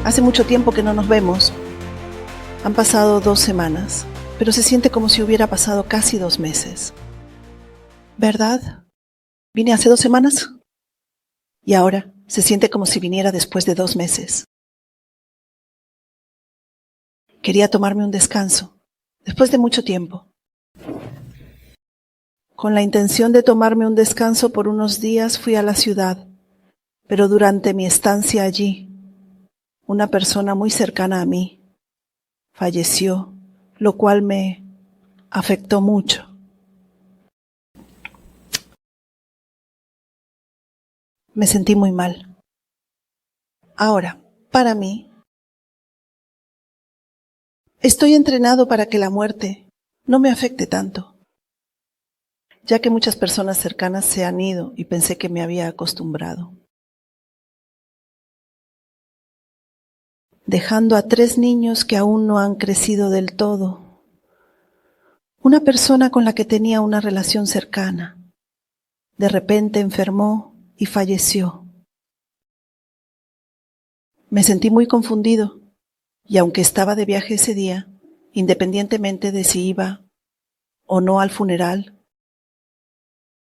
Hace mucho tiempo que no nos vemos. Han pasado 2 semanas, pero se siente como si hubiera pasado casi 2 meses. ¿Verdad? Vine hace 2 semanas y ahora se siente como si viniera después de 2 meses. Quería tomarme un descanso, después de mucho tiempo. Con la intención de tomarme un descanso por unos días fui a la ciudad, pero durante mi estancia allí, una persona muy cercana a mí falleció, lo cual me afectó mucho. Me sentí muy mal. Ahora, para mí, estoy entrenado para que la muerte no me afecte tanto, ya que muchas personas cercanas se han ido y pensé que me había acostumbrado. Dejando a 3 niños que aún no han crecido del todo. Una persona con la que tenía una relación cercana, de repente enfermó y falleció. Me sentí muy confundido y aunque estaba de viaje ese día, independientemente de si iba o no al funeral,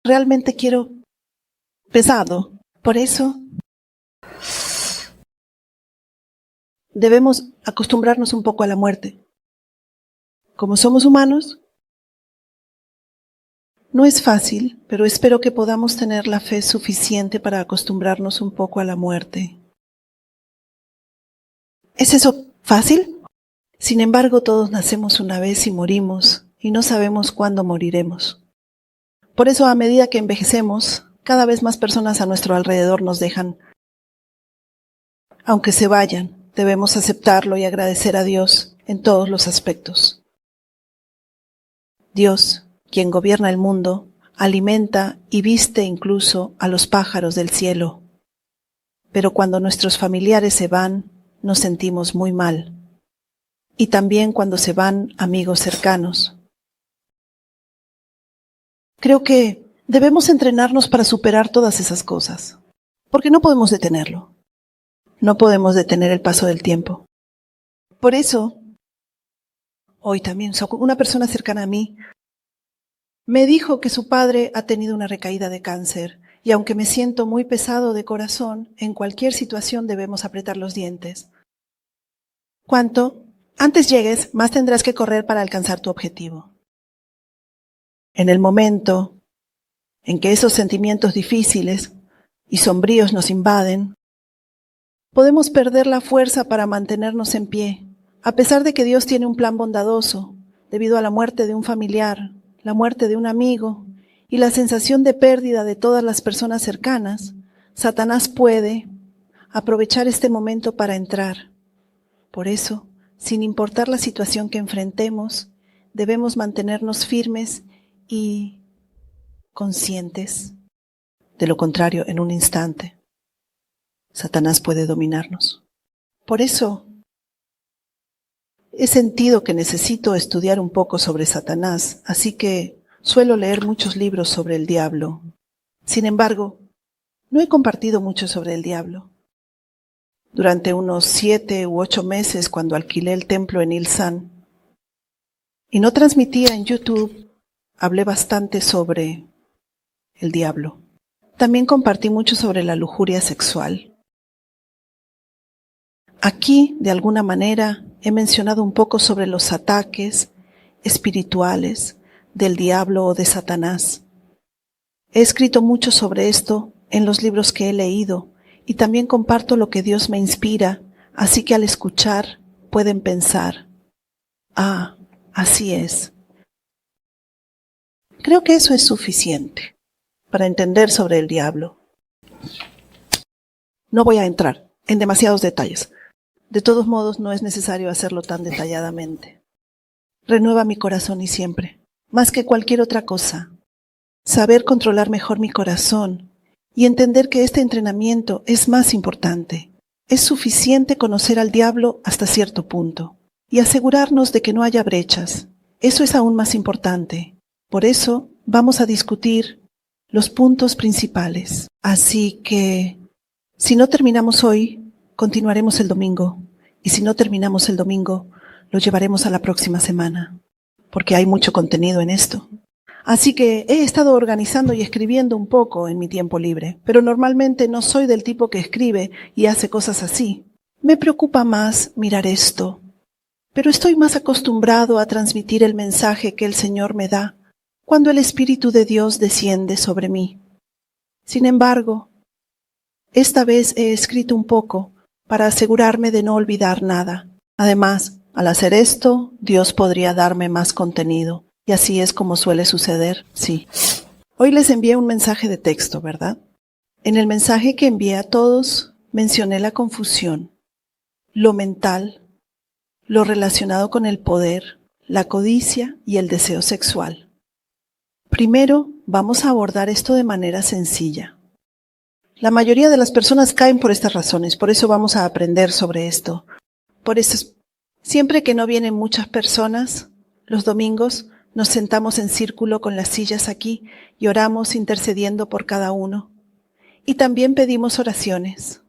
realmente quiero pesado. Por eso debemos acostumbrarnos un poco a la muerte. Como somos humanos, no es fácil, pero espero que podamos tener la fe suficiente para acostumbrarnos un poco a la muerte. ¿Es eso fácil? Sin embargo, todos nacemos una vez y morimos, y no sabemos cuándo moriremos. Por eso, a medida que envejecemos, cada vez más personas a nuestro alrededor nos dejan. Aunque se vayan, debemos aceptarlo y agradecer a Dios en todos los aspectos. Dios, quien gobierna el mundo, alimenta y viste incluso a los pájaros del cielo. Pero cuando nuestros familiares se van, nos sentimos muy mal. Y también cuando se van amigos cercanos. Creo que debemos entrenarnos para superar todas esas cosas, porque no podemos detenerlo. No podemos detener el paso del tiempo. Por eso, hoy también una persona cercana a mí me dijo que su padre ha tenido una recaída de cáncer, y aunque me siento muy pesado de corazón, en cualquier situación debemos apretar los dientes. Cuanto antes llegues, más tendrás que correr para alcanzar tu objetivo. En el momento en que esos sentimientos difíciles y sombríos nos invaden, podemos perder la fuerza para mantenernos en pie, a pesar de que Dios tiene un plan bondadoso, debido a la muerte de un familiar, la muerte de un amigo y la sensación de pérdida de todas las personas cercanas. Satanás puede aprovechar este momento para entrar. Por eso, sin importar la situación que enfrentemos, debemos mantenernos firmes y conscientes. De lo contrario, en un instante, Satanás puede dominarnos. Por eso, he sentido que necesito estudiar un poco sobre Satanás, así que suelo leer muchos libros sobre el diablo. Sin embargo, no he compartido mucho sobre el diablo. Durante unos 7 u 8 meses, cuando alquilé el templo en Ilsan y no transmitía en YouTube, hablé bastante sobre el diablo. También compartí mucho sobre la lujuria sexual. Aquí, de alguna manera, he mencionado un poco sobre los ataques espirituales del diablo o de Satanás. He escrito mucho sobre esto en los libros que he leído y también comparto lo que Dios me inspira, así que al escuchar pueden pensar, así es. Creo que eso es suficiente para entender sobre el diablo. No voy a entrar en demasiados detalles. De todos modos, no es necesario hacerlo tan detalladamente. Renueva mi corazón y siempre, más que cualquier otra cosa. Saber controlar mejor mi corazón y entender que este entrenamiento es más importante. Es suficiente conocer al diablo hasta cierto punto y asegurarnos de que no haya brechas. Eso es aún más importante. Por eso vamos a discutir los puntos principales. Así que, si no terminamos hoy, Continuaremos el domingo, y si no terminamos el domingo, lo llevaremos a la próxima semana, porque hay mucho contenido en esto. Así que he estado organizando y escribiendo un poco en mi tiempo libre, pero normalmente no soy del tipo que escribe y hace cosas así. Me preocupa más mirar esto, pero estoy más acostumbrado a transmitir el mensaje que el Señor me da cuando el Espíritu de Dios desciende sobre mí. Sin embargo, esta vez he escrito un poco para asegurarme de no olvidar nada. Además, al hacer esto, Dios podría darme más contenido. Y así es como suele suceder, sí. Hoy les envié un mensaje de texto, ¿verdad? En el mensaje que envié a todos, mencioné la confusión, lo mental, lo relacionado con el poder, la codicia y el deseo sexual. Primero, vamos a abordar esto de manera sencilla. La mayoría de las personas caen por estas razones, por eso vamos a aprender sobre esto. Por eso, siempre que no vienen muchas personas, los domingos, nos sentamos en círculo con las sillas aquí y oramos intercediendo por cada uno. Y también pedimos oraciones.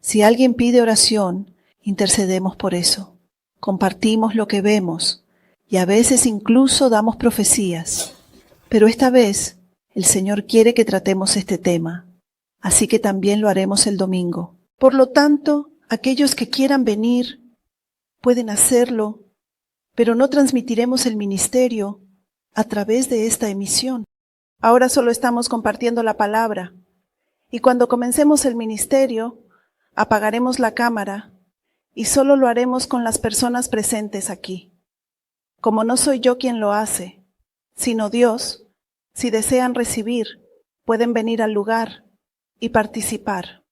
Si alguien pide oración, intercedemos por eso. Compartimos lo que vemos y a veces incluso damos profecías. Pero esta vez el Señor quiere que tratemos este tema, así que también lo haremos el domingo. Por lo tanto, aquellos que quieran venir pueden hacerlo, pero no transmitiremos el ministerio a través de esta emisión. Ahora solo estamos compartiendo la palabra, y cuando comencemos el ministerio, apagaremos la cámara y solo lo haremos con las personas presentes aquí. Como no soy yo quien lo hace, sino Dios, si desean recibir, pueden venir al lugar y participar.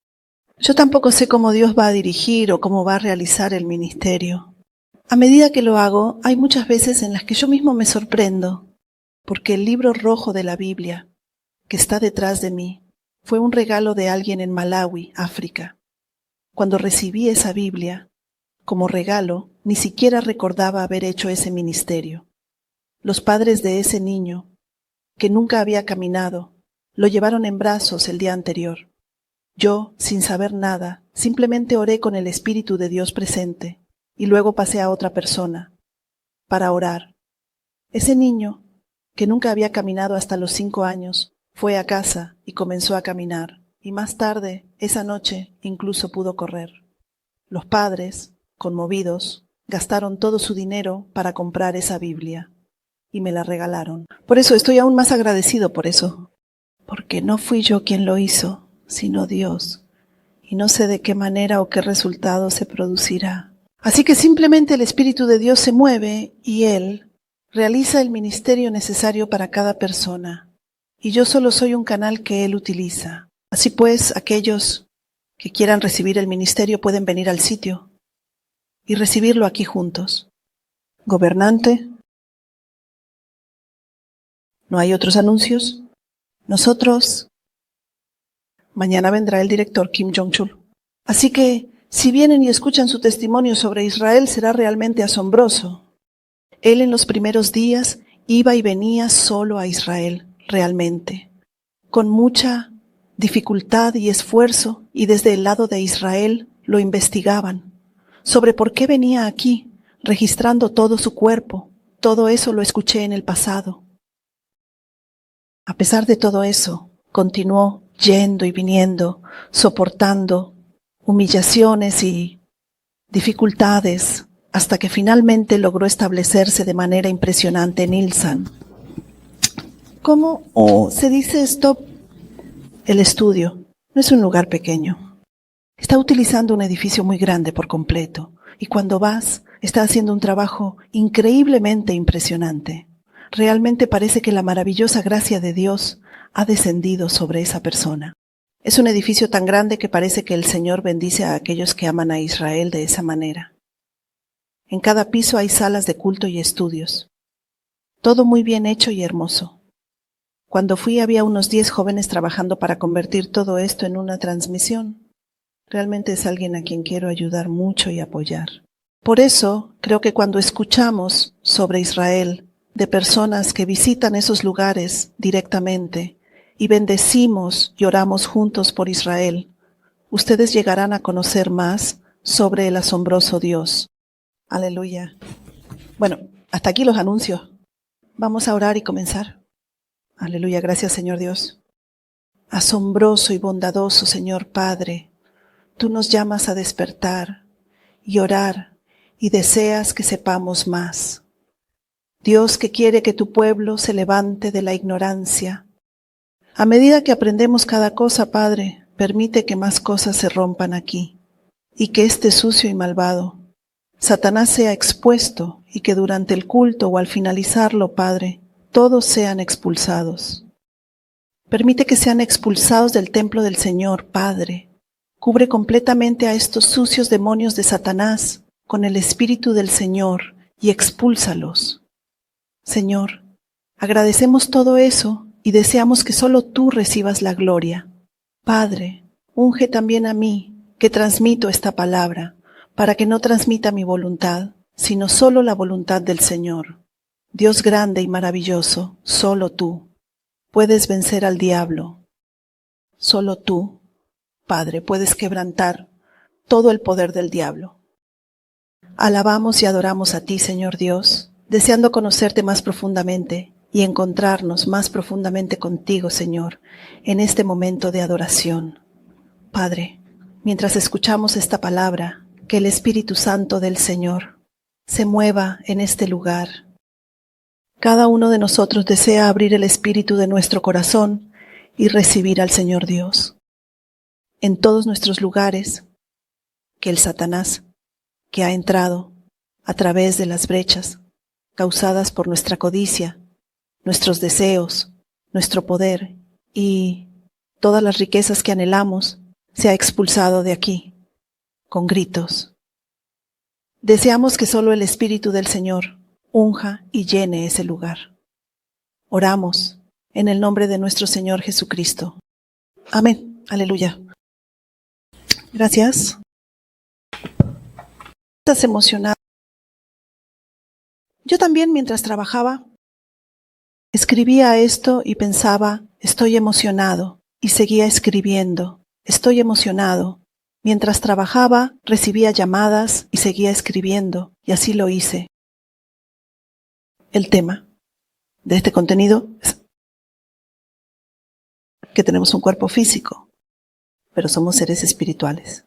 Yo tampoco sé cómo Dios va a dirigir o cómo va a realizar el ministerio. A medida que lo hago, hay muchas veces en las que yo mismo me sorprendo, porque el libro rojo de la Biblia, que está detrás de mí, fue un regalo de alguien en Malawi, África. Cuando recibí esa Biblia, como regalo, ni siquiera recordaba haber hecho ese ministerio. Los padres de ese niño, que nunca había caminado, lo llevaron en brazos el día anterior. Yo, sin saber nada, simplemente oré con el Espíritu de Dios presente y luego pasé a otra persona para orar. Ese niño, que nunca había caminado hasta los 5 años, fue a casa y comenzó a caminar, y más tarde, esa noche, incluso pudo correr. Los padres, conmovidos, gastaron todo su dinero para comprar esa Biblia y me la regalaron. Por eso estoy aún más agradecido por eso, porque no fui yo quien lo hizo, sino Dios, y no sé de qué manera o qué resultado se producirá. Así que simplemente el Espíritu de Dios se mueve y Él realiza el ministerio necesario para cada persona, y yo solo soy un canal que Él utiliza. Así pues, aquellos que quieran recibir el ministerio pueden venir al sitio y recibirlo aquí juntos. Gobernante, ¿no hay otros anuncios? Nosotros, mañana vendrá el director Kim Jong-chul. Así que, si vienen y escuchan su testimonio sobre Israel, será realmente asombroso. Él en los primeros días iba y venía solo a Israel, realmente, con mucha dificultad y esfuerzo, y desde el lado de Israel lo investigaban sobre por qué venía aquí, registrando todo su cuerpo. Todo eso lo escuché en el pasado. A pesar de todo eso, continuó yendo y viniendo, soportando humillaciones y dificultades, hasta que finalmente logró establecerse de manera impresionante en Ilsan. ¿Cómo se dice stop? El estudio no es un lugar pequeño. Está utilizando un edificio muy grande por completo, y cuando vas, está haciendo un trabajo increíblemente impresionante. Realmente parece que la maravillosa gracia de Dios ha descendido sobre esa persona. Es un edificio tan grande que parece que el Señor bendice a aquellos que aman a Israel de esa manera. En cada piso hay salas de culto y estudios. Todo muy bien hecho y hermoso. Cuando fui había unos 10 jóvenes trabajando para convertir todo esto en una transmisión. Realmente es alguien a quien quiero ayudar mucho y apoyar. Por eso creo que cuando escuchamos sobre Israel de personas que visitan esos lugares directamente y bendecimos y oramos juntos por Israel, ustedes llegarán a conocer más sobre el asombroso Dios. Aleluya. Bueno, hasta aquí los anuncios. Vamos a orar y comenzar. Aleluya, gracias Señor Dios. Asombroso y bondadoso Señor Padre, tú nos llamas a despertar y orar y deseas que sepamos más. Dios que quiere que tu pueblo se levante de la ignorancia. A medida que aprendemos cada cosa, Padre, permite que más cosas se rompan aquí y que este sucio y malvado Satanás sea expuesto y que durante el culto o al finalizarlo, Padre, todos sean expulsados. Permite que sean expulsados del templo del Señor, Padre. Cubre completamente a estos sucios demonios de Satanás con el Espíritu del Señor y expúlsalos. Señor, agradecemos todo eso y deseamos que solo tú recibas la gloria. Padre, unge también a mí, que transmito esta palabra, para que no transmita mi voluntad, sino solo la voluntad del Señor. Dios grande y maravilloso, solo tú puedes vencer al diablo. Solo tú, Padre, puedes quebrantar todo el poder del diablo. Alabamos y adoramos a ti, Señor Dios, deseando conocerte más profundamente y encontrarnos más profundamente contigo, Señor, en este momento de adoración. Padre, mientras escuchamos esta palabra, que el Espíritu Santo del Señor se mueva en este lugar. Cada uno de nosotros desea abrir el espíritu de nuestro corazón y recibir al Señor Dios. En todos nuestros lugares, que el Satanás, que ha entrado a través de las brechas causadas por nuestra codicia, nuestros deseos, nuestro poder y todas las riquezas que anhelamos, sea expulsado de aquí. Con gritos. Deseamos que solo el Espíritu del Señor unja y llene ese lugar. Oramos en el nombre de nuestro Señor Jesucristo. Amén. Aleluya. Gracias. Estás emocionado. Yo también, mientras trabajaba, escribía esto y pensaba, estoy emocionado, y seguía escribiendo, estoy emocionado. Mientras trabajaba, recibía llamadas y seguía escribiendo, y así lo hice. El tema de este contenido es que tenemos un cuerpo físico, pero somos seres espirituales.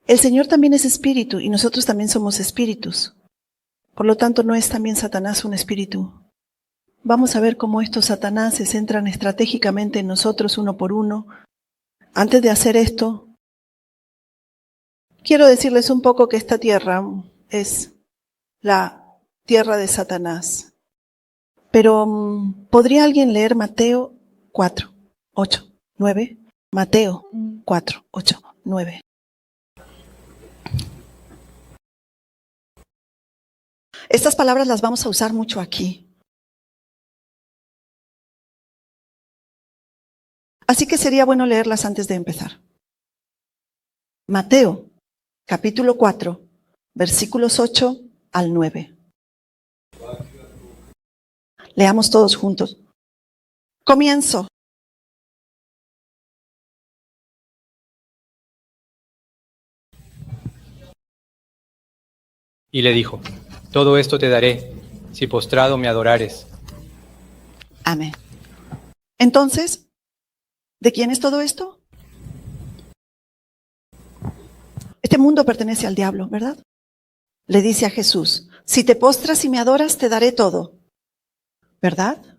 El Señor también es espíritu y nosotros también somos espíritus. Por lo tanto, ¿no es también Satanás un espíritu? Vamos a ver cómo estos satanáses entran estratégicamente en nosotros uno por uno. Antes de hacer esto, quiero decirles un poco que esta tierra es la tierra de Satanás. Pero, ¿podría alguien leer Mateo 4, 8, 9? Mateo 4, 8, 9. Estas palabras las vamos a usar mucho aquí. Así que sería bueno leerlas antes de empezar. Mateo capítulo 4, versículos 8 al 9. Leamos todos juntos. Comienzo. Y le dijo: todo esto te daré, si postrado me adorares. Amén. Entonces, ¿de quién es todo esto? Este mundo pertenece al diablo, ¿verdad? Le dice a Jesús, si te postras y me adoras, te daré todo. ¿Verdad?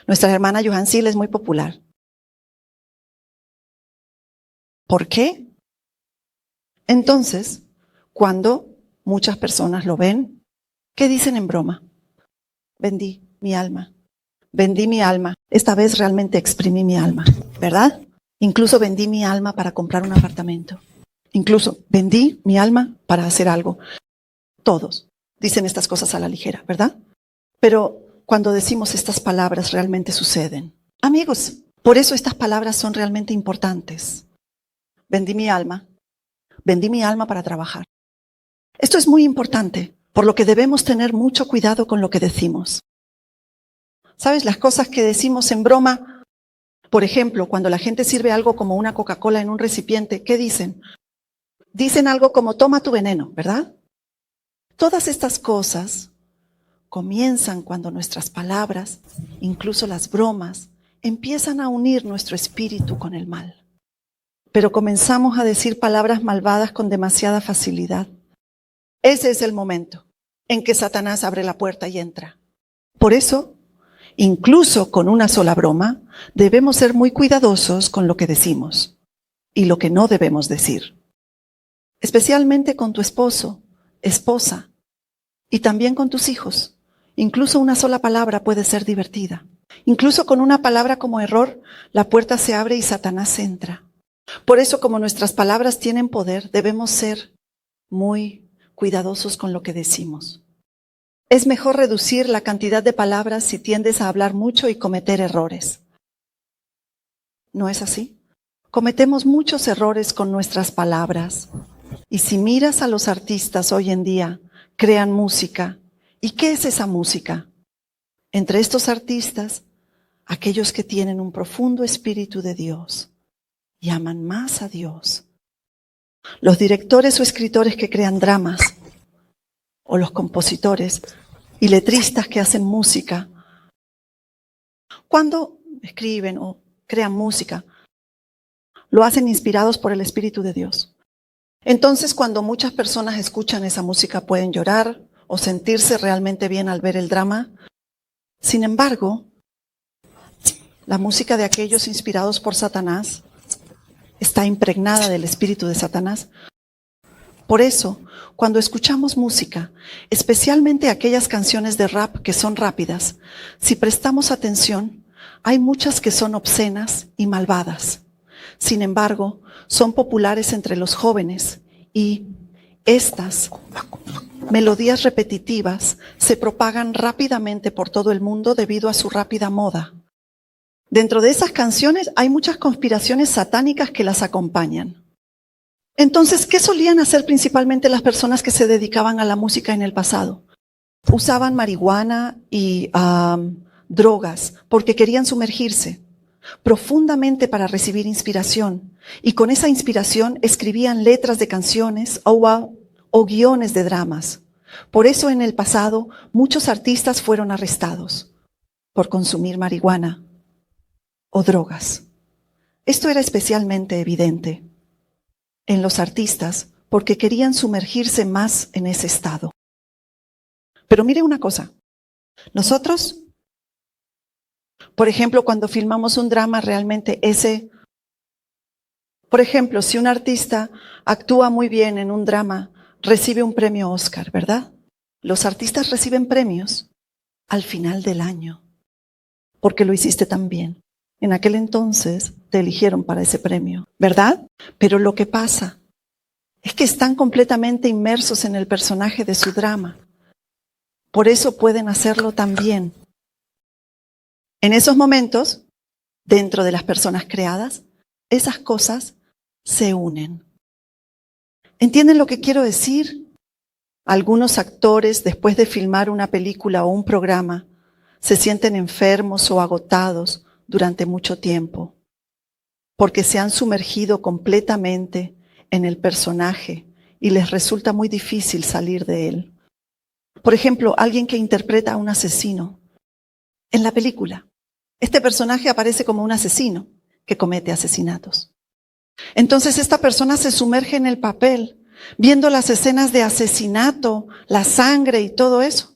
Nuestra hermana Johansil es muy popular. ¿Por qué? Entonces, cuando muchas personas lo ven, ¿qué dicen en broma? Vendí mi alma. Vendí mi alma. Esta vez realmente exprimí mi alma, ¿verdad? Incluso vendí mi alma para comprar un apartamento. Incluso vendí mi alma para hacer algo. Todos dicen estas cosas a la ligera, ¿verdad? Pero cuando decimos estas palabras realmente suceden. Amigos, por eso estas palabras son realmente importantes. Vendí mi alma para trabajar. Esto es muy importante, por lo que debemos tener mucho cuidado con lo que decimos. ¿Sabes? Las cosas que decimos en broma Por ejemplo, cuando la gente sirve algo como una Coca-Cola en un recipiente, ¿qué dicen? Dicen algo como toma tu veneno, ¿verdad? Todas estas cosas comienzan cuando nuestras palabras, incluso las bromas, empiezan a unir nuestro espíritu con el mal. Pero comenzamos a decir palabras malvadas con demasiada facilidad. Ese es el momento en que Satanás abre la puerta y entra. Por eso, incluso con una sola broma, debemos ser muy cuidadosos con lo que decimos y lo que no debemos decir. Especialmente con tu esposo, esposa y también con tus hijos. Incluso una sola palabra puede ser divertida. Incluso con una palabra como error, la puerta se abre y Satanás entra. Por eso, como nuestras palabras tienen poder, debemos ser muy cuidadosos con lo que decimos. Es mejor reducir la cantidad de palabras si tiendes a hablar mucho y cometer errores. ¿No es así? Cometemos muchos errores con nuestras palabras. Y si miras a los artistas hoy en día, crean música. ¿Y qué es esa música? Entre estos artistas, aquellos que tienen un profundo espíritu de Dios y aman más a Dios. Los directores o escritores que crean dramas, o los compositores y letristas que hacen música, cuando escriben o crean música, lo hacen inspirados por el Espíritu de Dios. Entonces, cuando muchas personas escuchan esa música, pueden llorar o sentirse realmente bien al ver el drama. Sin embargo, la música de aquellos inspirados por Satanás está impregnada del espíritu de Satanás. Por eso, cuando escuchamos música, especialmente aquellas canciones de rap que son rápidas, si prestamos atención, hay muchas que son obscenas y malvadas. Sin embargo, son populares entre los jóvenes y estas melodías repetitivas se propagan rápidamente por todo el mundo debido a su rápida moda. Dentro de esas canciones hay muchas conspiraciones satánicas que las acompañan. Entonces, ¿qué solían hacer principalmente las personas que se dedicaban a la música en el pasado? Usaban marihuana y drogas porque querían sumergirse profundamente para recibir inspiración. Y con esa inspiración escribían letras de canciones o guiones de dramas. Por eso en el pasado muchos artistas fueron arrestados por consumir marihuana o drogas. Esto era especialmente evidente en los artistas porque querían sumergirse más en ese estado. Pero mire una cosa, nosotros, por ejemplo, cuando filmamos un drama, realmente por ejemplo, si un artista actúa muy bien en un drama, recibe un premio Oscar, ¿verdad? Los artistas reciben premios al final del año, porque lo hiciste tan bien. En aquel entonces te eligieron para ese premio, ¿verdad? Pero lo que pasa es que están completamente inmersos en el personaje de su drama. Por eso pueden hacerlo tan bien. En esos momentos, dentro de las personas creadas, esas cosas se unen. ¿Entienden lo que quiero decir? Algunos actores, después de filmar una película o un programa, se sienten enfermos o agotados durante mucho tiempo, porque se han sumergido completamente en el personaje y les resulta muy difícil salir de él. Por ejemplo, alguien que interpreta a un asesino. En la película, este personaje aparece como un asesino que comete asesinatos. Entonces esta persona se sumerge en el papel, viendo las escenas de asesinato, la sangre y todo eso.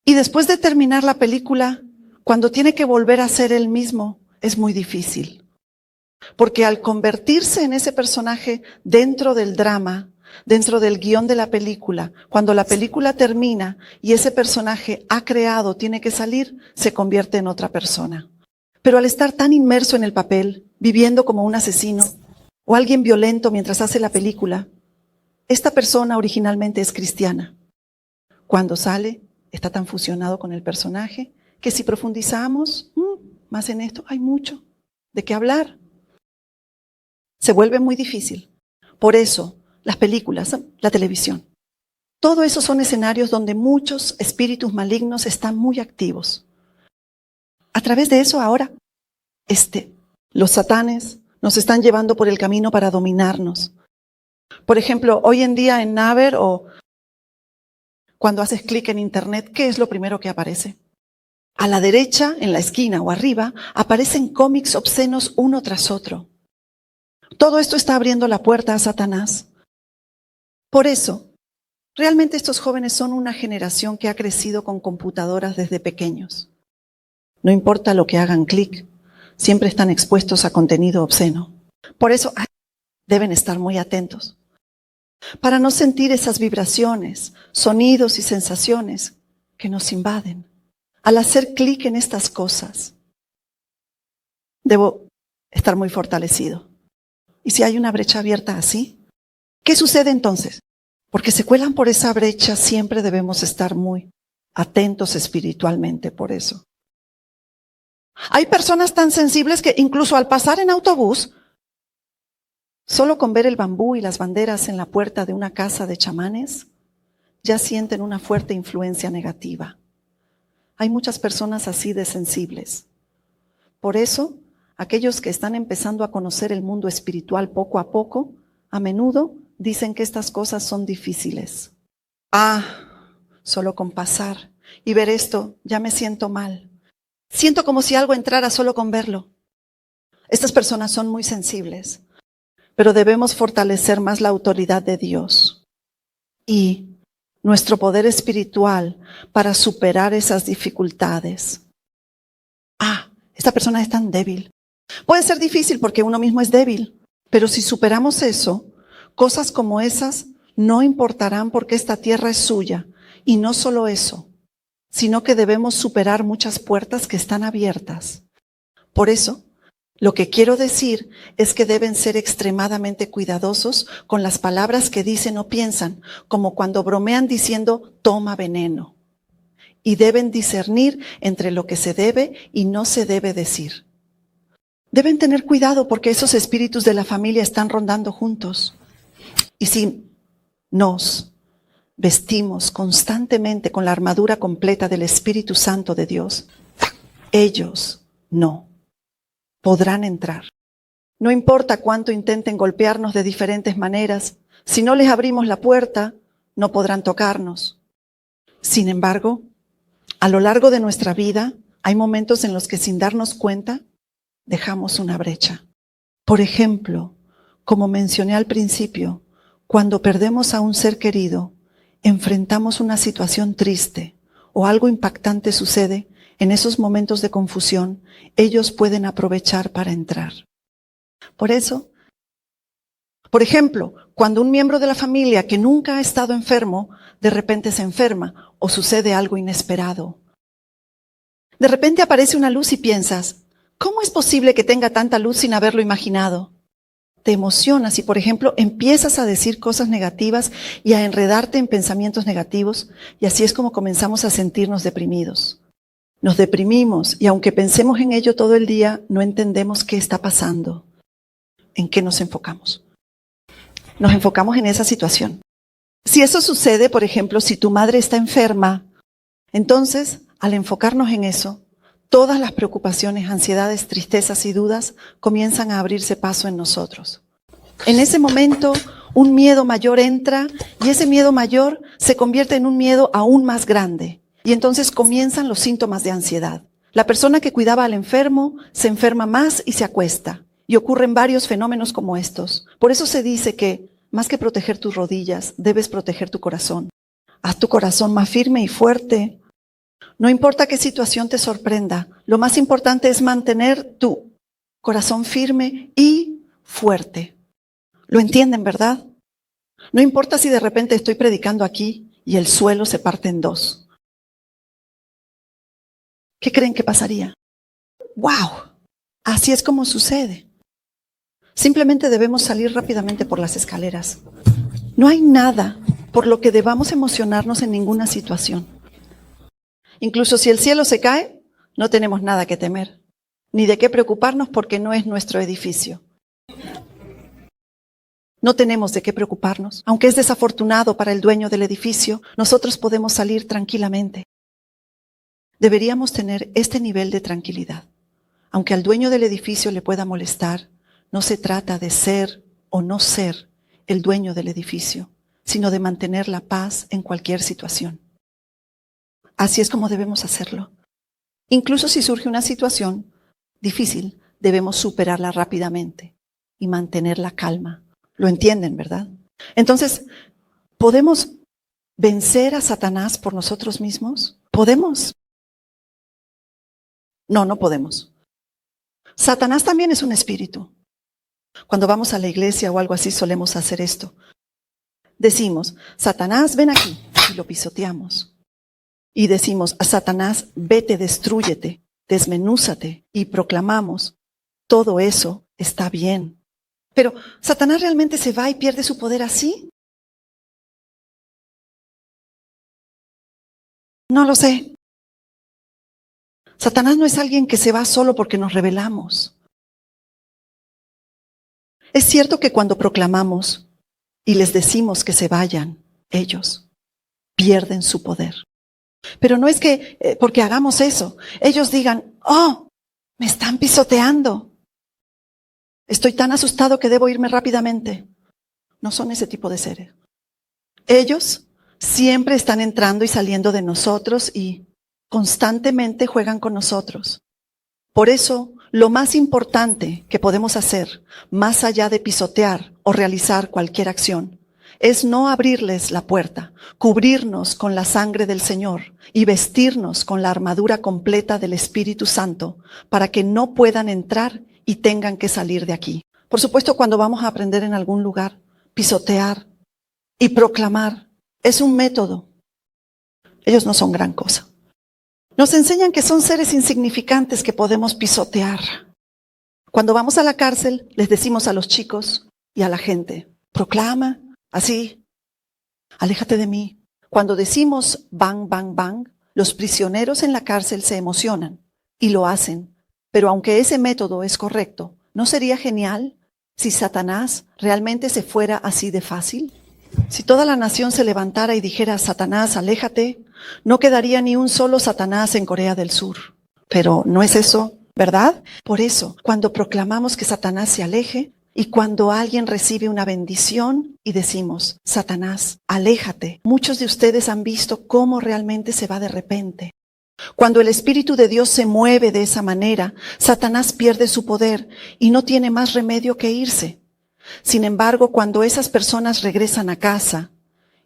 Y después de terminar la película, cuando tiene que volver a ser él mismo, es muy difícil. Porque al convertirse en ese personaje dentro del drama, dentro del guión de la película, cuando la película termina y ese personaje ha creado, tiene que salir, se convierte en otra persona. Pero al estar tan inmerso en el papel, viviendo como un asesino o alguien violento mientras hace la película, esta persona originalmente es cristiana. Cuando sale, está tan fusionado con el personaje que si profundizamos más en esto, hay mucho de qué hablar. Se vuelve muy difícil. Por eso, las películas, la televisión, todo eso son escenarios donde muchos espíritus malignos están muy activos. A través de eso ahora, Los satanes nos están llevando por el camino para dominarnos. Por ejemplo, hoy en día en Naver o cuando haces clic en internet, ¿qué es lo primero que aparece? A la derecha, en la esquina o arriba, aparecen cómics obscenos uno tras otro. Todo esto está abriendo la puerta a Satanás. Por eso, realmente estos jóvenes son una generación que ha crecido con computadoras desde pequeños. No importa lo que hagan clic, siempre están expuestos a contenido obsceno. Por eso deben estar muy atentos, para no sentir esas vibraciones, sonidos y sensaciones que nos invaden. Al hacer clic en estas cosas, debo estar muy fortalecido. ¿Y si hay una brecha abierta así? ¿Qué sucede entonces? Porque se cuelan por esa brecha, siempre debemos estar muy atentos espiritualmente por eso. Hay personas tan sensibles que incluso al pasar en autobús, solo con ver el bambú y las banderas en la puerta de una casa de chamanes, ya sienten una fuerte influencia negativa. Hay muchas personas así de sensibles. Por eso, aquellos que están empezando a conocer el mundo espiritual poco a poco, a menudo dicen que estas cosas son difíciles. Solo con pasar y ver esto ya me siento mal. Siento como si algo entrara solo con verlo. Estas personas son muy sensibles, pero debemos fortalecer más la autoridad de Dios y nuestro poder espiritual para superar esas dificultades. Esta persona es tan débil. Puede ser difícil porque uno mismo es débil, pero si superamos eso, cosas como esas no importarán porque esta tierra es suya. Y no solo eso, sino que debemos superar muchas puertas que están abiertas. Por eso, lo que quiero decir es que deben ser extremadamente cuidadosos con las palabras que dicen o piensan, como cuando bromean diciendo toma veneno. Y deben discernir entre lo que se debe y no se debe decir. Deben tener cuidado porque esos espíritus de la familia están rondando juntos. Y si nos vestimos constantemente con la armadura completa del Espíritu Santo de Dios, ellos no podrán entrar. No importa cuánto intenten golpearnos de diferentes maneras, si no les abrimos la puerta, no podrán tocarnos. Sin embargo, a lo largo de nuestra vida, hay momentos en los que sin darnos cuenta, dejamos una brecha. Por ejemplo, como mencioné al principio, cuando perdemos a un ser querido, enfrentamos una situación triste o algo impactante sucede, en esos momentos de confusión, ellos pueden aprovechar para entrar. Por eso, por ejemplo, cuando un miembro de la familia que nunca ha estado enfermo, de repente se enferma o sucede algo inesperado. De repente aparece una luz y piensas, ¿cómo es posible que tenga tanta luz sin haberlo imaginado? Te emocionas y, por ejemplo, empiezas a decir cosas negativas y a enredarte en pensamientos negativos, y así es como comenzamos a sentirnos deprimidos. Nos deprimimos y aunque pensemos en ello todo el día, no entendemos qué está pasando. ¿En qué nos enfocamos? Nos enfocamos en esa situación. Si eso sucede, por ejemplo, si tu madre está enferma, entonces, al enfocarnos en eso, todas las preocupaciones, ansiedades, tristezas y dudas comienzan a abrirse paso en nosotros. En ese momento, un miedo mayor entra y ese miedo mayor se convierte en un miedo aún más grande. Y entonces comienzan los síntomas de ansiedad. La persona que cuidaba al enfermo se enferma más y se acuesta. Y ocurren varios fenómenos como estos. Por eso se dice que, más que proteger tus rodillas, debes proteger tu corazón. Haz tu corazón más firme y fuerte. No importa qué situación te sorprenda, lo más importante es mantener tu corazón firme y fuerte. ¿Lo entienden, verdad? No importa si de repente estoy predicando aquí y el suelo se parte en dos. ¿Qué creen que pasaría? ¡Wow! Así es como sucede. Simplemente debemos salir rápidamente por las escaleras. No hay nada por lo que debamos emocionarnos en ninguna situación. Incluso si el cielo se cae, no tenemos nada que temer, ni de qué preocuparnos porque no es nuestro edificio. No tenemos de qué preocuparnos. Aunque es desafortunado para el dueño del edificio, nosotros podemos salir tranquilamente. Deberíamos tener este nivel de tranquilidad. Aunque al dueño del edificio le pueda molestar, no se trata de ser o no ser el dueño del edificio, sino de mantener la paz en cualquier situación. Así es como debemos hacerlo. Incluso si surge una situación difícil, debemos superarla rápidamente y mantener la calma. ¿Lo entienden, verdad? Entonces, ¿podemos vencer a Satanás por nosotros mismos? ¿Podemos? No, no podemos. Satanás también es un espíritu. Cuando vamos a la iglesia o algo así solemos hacer esto. Decimos, Satanás, ven aquí, y lo pisoteamos. Y decimos, a Satanás, vete, destrúyete, desmenúzate, y proclamamos, todo eso está bien. Pero, ¿Satanás realmente se va y pierde su poder así? No lo sé. Satanás no es alguien que se va solo porque nos rebelamos. Es cierto que cuando proclamamos y les decimos que se vayan, ellos pierden su poder. Pero no es que porque hagamos eso, ellos digan, oh, me están pisoteando. Estoy tan asustado que debo irme rápidamente. No son ese tipo de seres. Ellos siempre están entrando y saliendo de nosotros y constantemente juegan con nosotros. Por eso, lo más importante que podemos hacer, más allá de pisotear o realizar cualquier acción, es no abrirles la puerta, cubrirnos con la sangre del Señor y vestirnos con la armadura completa del Espíritu Santo para que no puedan entrar y tengan que salir de aquí. Por supuesto, cuando vamos a aprender en algún lugar, pisotear y proclamar es un método. Ellos no son gran cosa. Nos enseñan que son seres insignificantes que podemos pisotear. Cuando vamos a la cárcel, les decimos a los chicos y a la gente, proclama, así, aléjate de mí. Cuando decimos bang, bang, bang, los prisioneros en la cárcel se emocionan y lo hacen. Pero aunque ese método es correcto, ¿no sería genial si Satanás realmente se fuera así de fácil? Si toda la nación se levantara y dijera, Satanás, aléjate, no quedaría ni un solo Satanás en Corea del Sur. Pero no es eso, ¿verdad? Por eso, cuando proclamamos que Satanás se aleje y cuando alguien recibe una bendición y decimos, Satanás, aléjate, muchos de ustedes han visto cómo realmente se va de repente. Cuando el Espíritu de Dios se mueve de esa manera, Satanás pierde su poder y no tiene más remedio que irse. Sin embargo, cuando esas personas regresan a casa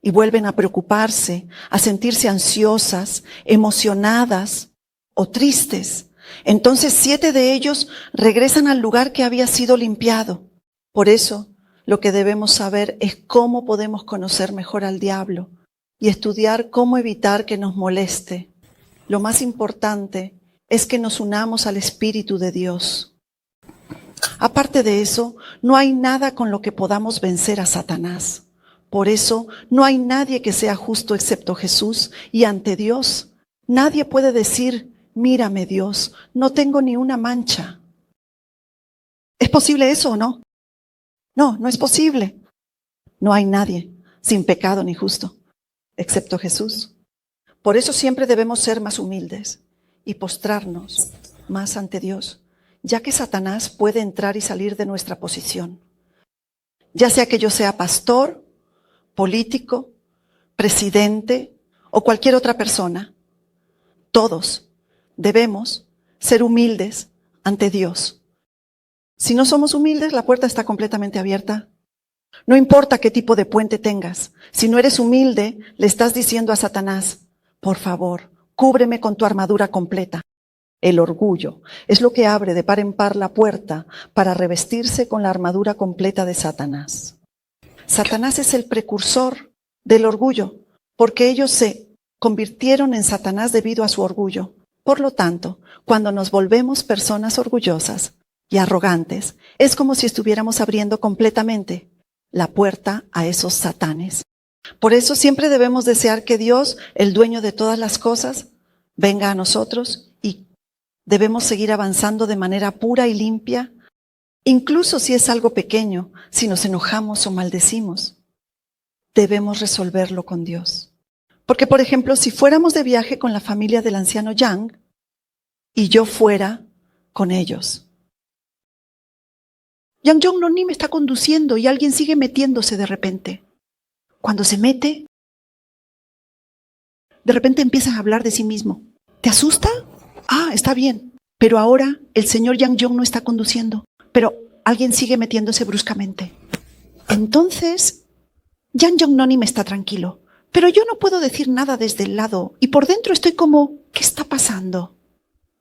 y vuelven a preocuparse, a sentirse ansiosas, emocionadas o tristes, entonces 7 de ellos regresan al lugar que había sido limpiado. Por eso, lo que debemos saber es cómo podemos conocer mejor al diablo y estudiar cómo evitar que nos moleste. Lo más importante es que nos unamos al Espíritu de Dios. Aparte de eso, no hay nada con lo que podamos vencer a Satanás. Por eso, no hay nadie que sea justo excepto Jesús, y ante Dios, nadie puede decir, mírame Dios, no tengo ni una mancha. ¿Es posible eso o no? No, no es posible. No hay nadie sin pecado ni justo, excepto Jesús. Por eso siempre debemos ser más humildes y postrarnos más ante Dios, ya que Satanás puede entrar y salir de nuestra posición. Ya sea que yo sea pastor, político, presidente o cualquier otra persona, todos debemos ser humildes ante Dios. Si no somos humildes, la puerta está completamente abierta. No importa qué tipo de puente tengas. Si no eres humilde, le estás diciendo a Satanás, por favor, cúbreme con tu armadura completa. El orgullo es lo que abre de par en par la puerta para revestirse con la armadura completa de Satanás. Satanás es el precursor del orgullo, porque ellos se convirtieron en Satanás debido a su orgullo. Por lo tanto, cuando nos volvemos personas orgullosas y arrogantes, es como si estuviéramos abriendo completamente la puerta a esos satanes. Por eso siempre debemos desear que Dios, el dueño de todas las cosas, venga a nosotros y debemos seguir avanzando de manera pura y limpia, incluso si es algo pequeño, si nos enojamos o maldecimos. Debemos resolverlo con Dios. Porque, por ejemplo, si fuéramos de viaje con la familia del anciano Yang y yo fuera con ellos. Yang Jong no ni me está conduciendo y alguien sigue metiéndose de repente. Cuando se mete, de repente empieza a hablar de sí mismo. ¿Te asusta? Ah, está bien. Pero ahora el señor Yang Jong no está conduciendo, pero alguien sigue metiéndose bruscamente. Entonces, Yang Jong no ni me está tranquilo, pero yo no puedo decir nada desde el lado y por dentro estoy como, ¿qué está pasando?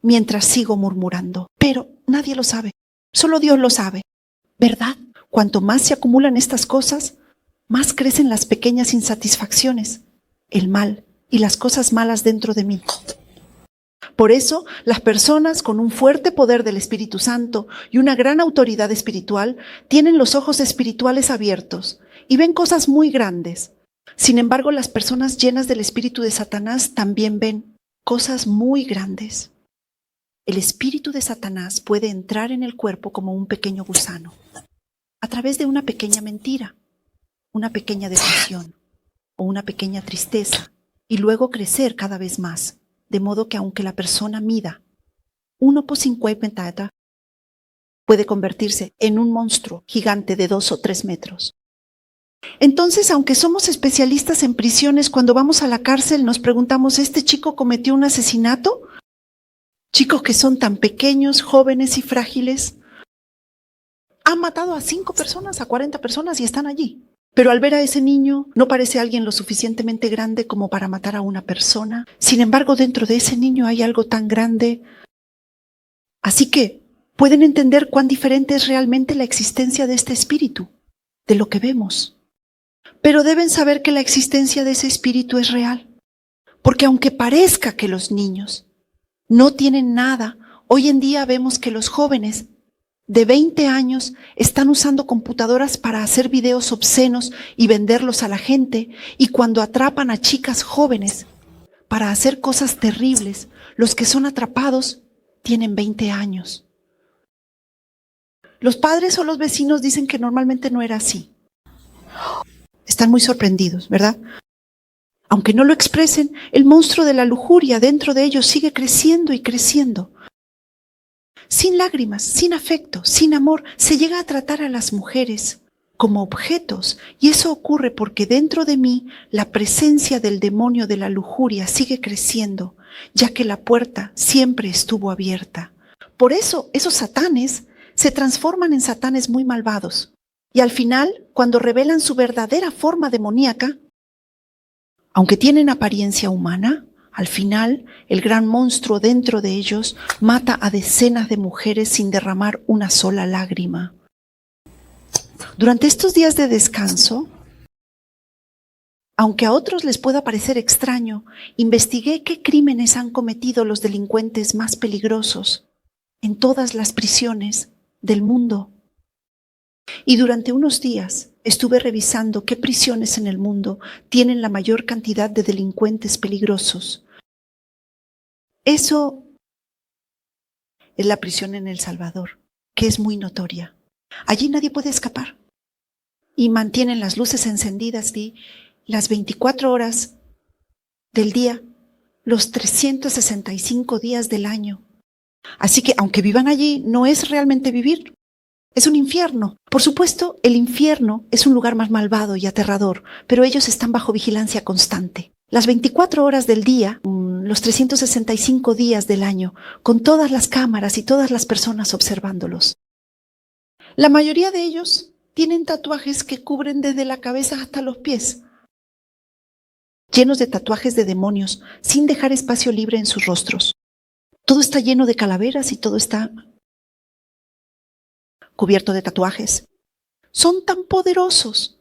Mientras sigo murmurando, pero nadie lo sabe, solo Dios lo sabe. ¿Verdad? Cuanto más se acumulan estas cosas, más crecen las pequeñas insatisfacciones, el mal y las cosas malas dentro de mí. Por eso, las personas con un fuerte poder del Espíritu Santo y una gran autoridad espiritual tienen los ojos espirituales abiertos y ven cosas muy grandes. Sin embargo, las personas llenas del espíritu de Satanás también ven cosas muy grandes. El espíritu de Satanás puede entrar en el cuerpo como un pequeño gusano, a través de una pequeña mentira, una pequeña depresión o una pequeña tristeza, y luego crecer cada vez más, de modo que aunque la persona mida 1,50 puede convertirse en un monstruo gigante de 2 o 3 metros. Entonces, aunque somos especialistas en prisiones, cuando vamos a la cárcel nos preguntamos, ¿este chico cometió un asesinato? Chicos que son tan pequeños, jóvenes y frágiles, han matado a 5 personas, a 40 personas y están allí. Pero al ver a ese niño, no parece alguien lo suficientemente grande como para matar a una persona. Sin embargo, dentro de ese niño hay algo tan grande. Así que, pueden entender cuán diferente es realmente la existencia de este espíritu, de lo que vemos. Pero deben saber que la existencia de ese espíritu es real. Porque aunque parezca que los niños no tienen nada, hoy en día vemos que los jóvenes de 20 años están usando computadoras para hacer videos obscenos y venderlos a la gente, y cuando atrapan a chicas jóvenes para hacer cosas terribles, los que son atrapados tienen 20 años. Los padres o los vecinos dicen que normalmente no era así. Están muy sorprendidos, ¿verdad? Aunque no lo expresen, el monstruo de la lujuria dentro de ellos sigue creciendo y creciendo. Sin lágrimas, sin afecto, sin amor, se llega a tratar a las mujeres como objetos, y eso ocurre porque dentro de mí la presencia del demonio de la lujuria sigue creciendo, ya que la puerta siempre estuvo abierta. Por eso esos satanes se transforman en satanes muy malvados, y al final, cuando revelan su verdadera forma demoníaca, aunque tienen apariencia humana, al final, el gran monstruo dentro de ellos mata a decenas de mujeres sin derramar una sola lágrima. Durante estos días de descanso, aunque a otros les pueda parecer extraño, investigué qué crímenes han cometido los delincuentes más peligrosos en todas las prisiones del mundo. Y durante unos días estuve revisando qué prisiones en el mundo tienen la mayor cantidad de delincuentes peligrosos. Eso es la prisión en El Salvador, que es muy notoria. Allí nadie puede escapar. Y mantienen las luces encendidas las 24 horas del día, los 365 días del año. Así que, aunque vivan allí, no es realmente vivir. Es un infierno. Por supuesto, el infierno es un lugar más malvado y aterrador, pero ellos están bajo vigilancia constante. Las 24 horas del día, los 365 días del año, con todas las cámaras y todas las personas observándolos. La mayoría de ellos tienen tatuajes que cubren desde la cabeza hasta los pies, llenos de tatuajes de demonios, sin dejar espacio libre en sus rostros. Todo está lleno de calaveras y todo está cubierto de tatuajes. Son tan poderosos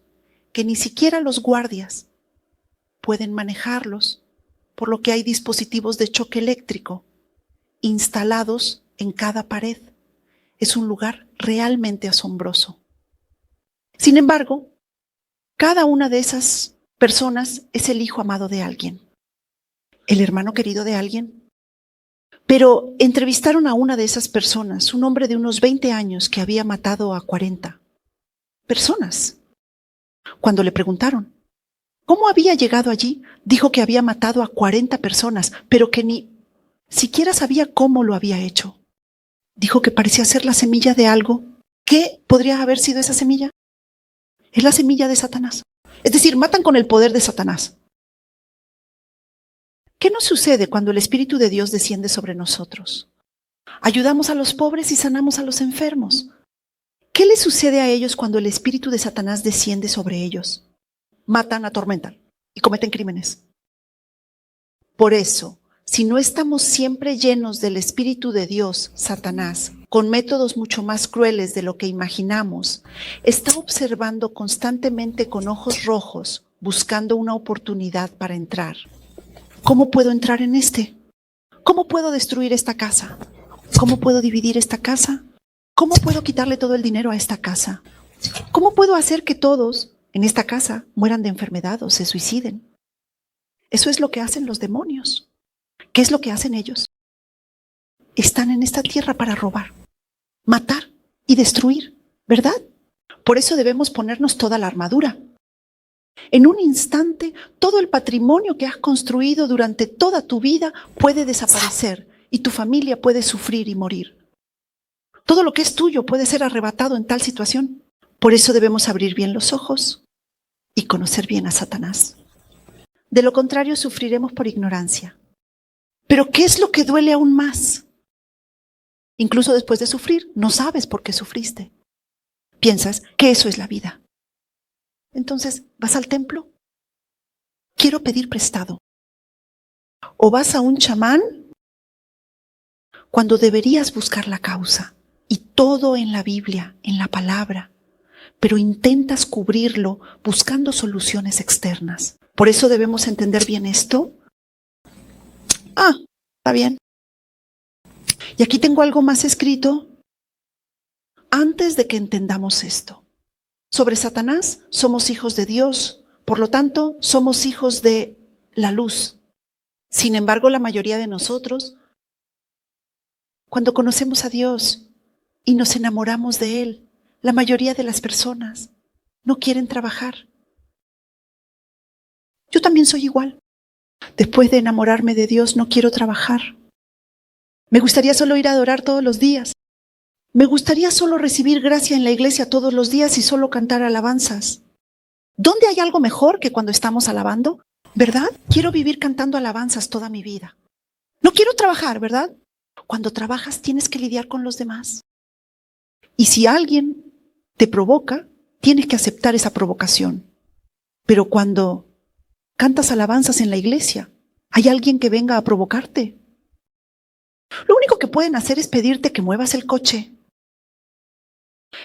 que ni siquiera los guardias pueden manejarlos, por lo que hay dispositivos de choque eléctrico instalados en cada pared. Es un lugar realmente asombroso. Sin embargo, cada una de esas personas es el hijo amado de alguien, el hermano querido de alguien. Pero entrevistaron a una de esas personas, un hombre de unos 20 años que había matado a 40 personas. Cuando le preguntaron cómo había llegado allí, dijo que había matado a 40 personas, pero que ni siquiera sabía cómo lo había hecho. Dijo que parecía ser la semilla de algo. ¿Qué podría haber sido esa semilla? Es la semilla de Satanás. Es decir, matan con el poder de Satanás. ¿Qué nos sucede cuando el Espíritu de Dios desciende sobre nosotros? Ayudamos a los pobres y sanamos a los enfermos. ¿Qué les sucede a ellos cuando el Espíritu de Satanás desciende sobre ellos? Matan, atormentan y cometen crímenes. Por eso, si no estamos siempre llenos del Espíritu de Dios, Satanás, con métodos mucho más crueles de lo que imaginamos, está observando constantemente con ojos rojos, buscando una oportunidad para entrar. ¿Cómo puedo entrar en este? ¿Cómo puedo destruir esta casa? ¿Cómo puedo dividir esta casa? ¿Cómo puedo quitarle todo el dinero a esta casa? ¿Cómo puedo hacer que todos en esta casa mueran de enfermedad o se suiciden? Eso es lo que hacen los demonios. ¿Qué es lo que hacen ellos? Están en esta tierra para robar, matar y destruir, ¿verdad? Por eso debemos ponernos toda la armadura. En un instante, todo el patrimonio que has construido durante toda tu vida puede desaparecer y tu familia puede sufrir y morir. Todo lo que es tuyo puede ser arrebatado en tal situación. Por eso debemos abrir bien los ojos y conocer bien a Satanás. De lo contrario, sufriremos por ignorancia. Pero ¿qué es lo que duele aún más? Incluso después de sufrir, no sabes por qué sufriste. Piensas que eso es la vida. Entonces, ¿vas al templo? Quiero pedir prestado. ¿O vas a un chamán? Cuando deberías buscar la causa. Y todo en la Biblia, en la palabra. Pero intentas cubrirlo buscando soluciones externas. Por eso debemos entender bien esto. Está bien. Y aquí tengo algo más escrito. Antes de que entendamos esto. Sobre Satanás somos hijos de Dios, por lo tanto somos hijos de la luz. Sin embargo, la mayoría de nosotros, cuando conocemos a Dios y nos enamoramos de Él, la mayoría de las personas no quieren trabajar. Yo también soy igual. Después de enamorarme de Dios, no quiero trabajar. Me gustaría solo ir a adorar todos los días. Me gustaría solo recibir gracia en la iglesia todos los días y solo cantar alabanzas. ¿Dónde hay algo mejor que cuando estamos alabando? ¿Verdad? Quiero vivir cantando alabanzas toda mi vida. No quiero trabajar, ¿verdad? Cuando trabajas tienes que lidiar con los demás. Y si alguien te provoca, tienes que aceptar esa provocación. Pero cuando cantas alabanzas en la iglesia, ¿hay alguien que venga a provocarte? Lo único que pueden hacer es pedirte que muevas el coche.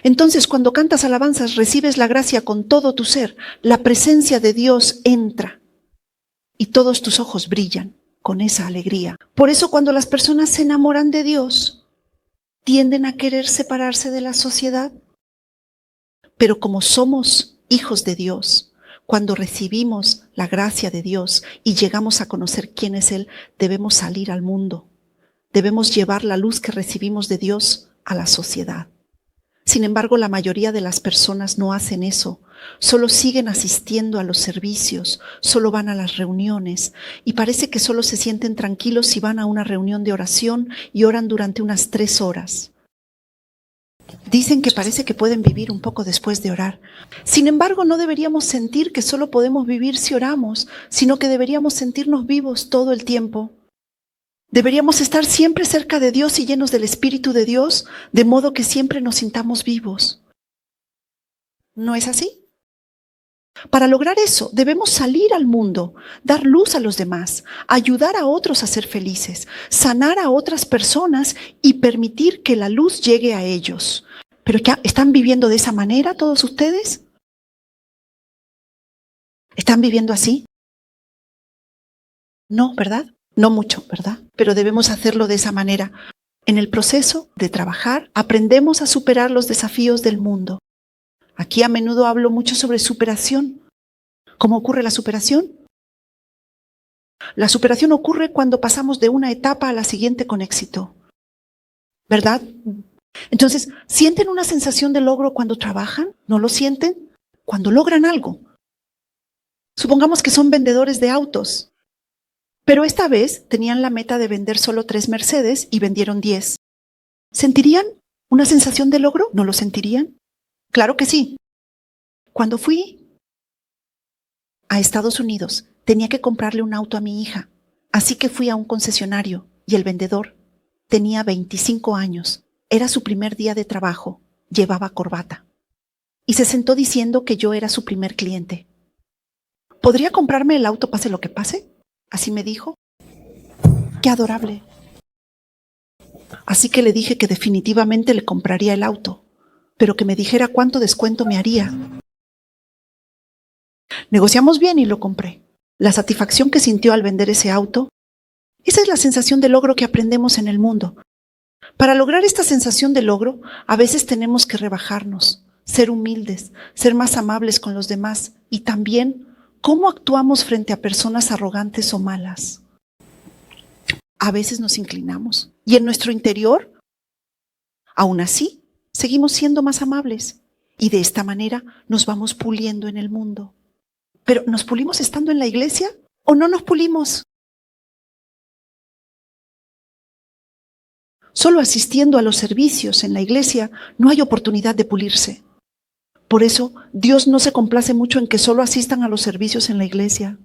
Entonces, cuando cantas alabanzas, recibes la gracia con todo tu ser. La presencia de Dios entra y todos tus ojos brillan con esa alegría. Por eso, cuando las personas se enamoran de Dios, tienden a querer separarse de la sociedad. Pero como somos hijos de Dios, cuando recibimos la gracia de Dios y llegamos a conocer quién es Él, debemos salir al mundo. Debemos llevar la luz que recibimos de Dios a la sociedad. Sin embargo, la mayoría de las personas no hacen eso. Solo siguen asistiendo a los servicios, solo van a las reuniones y parece que solo se sienten tranquilos si van a una reunión de oración y oran durante unas 3 horas. Dicen que parece que pueden vivir un poco después de orar. Sin embargo, no deberíamos sentir que solo podemos vivir si oramos, sino que deberíamos sentirnos vivos todo el tiempo. Deberíamos estar siempre cerca de Dios y llenos del Espíritu de Dios, de modo que siempre nos sintamos vivos. ¿No es así? Para lograr eso, debemos salir al mundo, dar luz a los demás, ayudar a otros a ser felices, sanar a otras personas y permitir que la luz llegue a ellos. ¿Pero ya están viviendo de esa manera todos ustedes? ¿Están viviendo así? No, ¿verdad? No mucho, ¿verdad? Pero debemos hacerlo de esa manera. En el proceso de trabajar, aprendemos a superar los desafíos del mundo. Aquí a menudo hablo mucho sobre superación. ¿Cómo ocurre la superación? La superación ocurre cuando pasamos de una etapa a la siguiente con éxito. ¿Verdad? Entonces, ¿sienten una sensación de logro cuando trabajan? ¿No lo sienten? Cuando logran algo. Supongamos que son vendedores de autos. Pero esta vez tenían la meta de vender solo 3 Mercedes y vendieron 10. ¿Sentirían una sensación de logro? ¿No lo sentirían? Claro que sí. Cuando fui a Estados Unidos, tenía que comprarle un auto a mi hija. Así que fui a un concesionario y el vendedor tenía 25 años. Era su primer día de trabajo. Llevaba corbata. Y se sentó diciendo que yo era su primer cliente. ¿Podría comprarme el auto pase lo que pase? Así me dijo. ¡Qué adorable! Así que le dije que definitivamente le compraría el auto, pero que me dijera cuánto descuento me haría. Negociamos bien y lo compré. La satisfacción que sintió al vender ese auto, esa es la sensación de logro que aprendemos en el mundo. Para lograr esta sensación de logro, a veces tenemos que rebajarnos, ser humildes, ser más amables con los demás y también cómo actuamos frente a personas arrogantes o malas. A veces nos inclinamos y en nuestro interior, aún así, seguimos siendo más amables y de esta manera nos vamos puliendo en el mundo. ¿Pero nos pulimos estando en la iglesia o no nos pulimos? Solo asistiendo a los servicios en la iglesia no hay oportunidad de pulirse. Por eso, Dios no se complace mucho en que solo asistan a los servicios en la iglesia.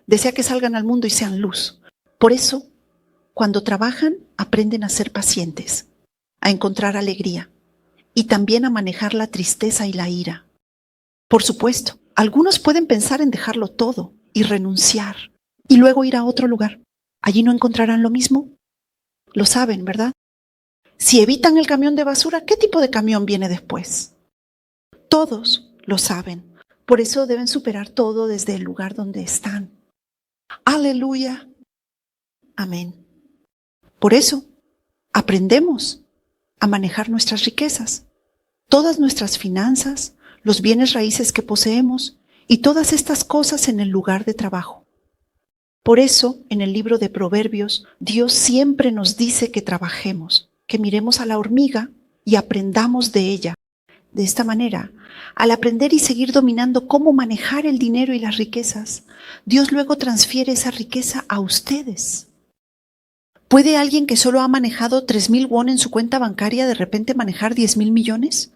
Desea que salgan al mundo y sean luz. Por eso, cuando trabajan, aprenden a ser pacientes, a encontrar alegría y también a manejar la tristeza y la ira. Por supuesto, algunos pueden pensar en dejarlo todo y renunciar y luego ir a otro lugar. Allí no encontrarán lo mismo. Lo saben, ¿verdad? Si evitan el camión de basura, ¿qué tipo de camión viene después? Todos lo saben. Por eso deben superar todo desde el lugar donde están. ¡Aleluya! Amén. Por eso, aprendemos a manejar nuestras riquezas, todas nuestras finanzas, los bienes raíces que poseemos y todas estas cosas en el lugar de trabajo. Por eso, en el libro de Proverbios, Dios siempre nos dice que trabajemos, que miremos a la hormiga y aprendamos de ella. De esta manera, al aprender y seguir dominando cómo manejar el dinero y las riquezas, Dios luego transfiere esa riqueza a ustedes. ¿Puede alguien que solo ha manejado 3,000 won en su cuenta bancaria de repente manejar 10,000 millones?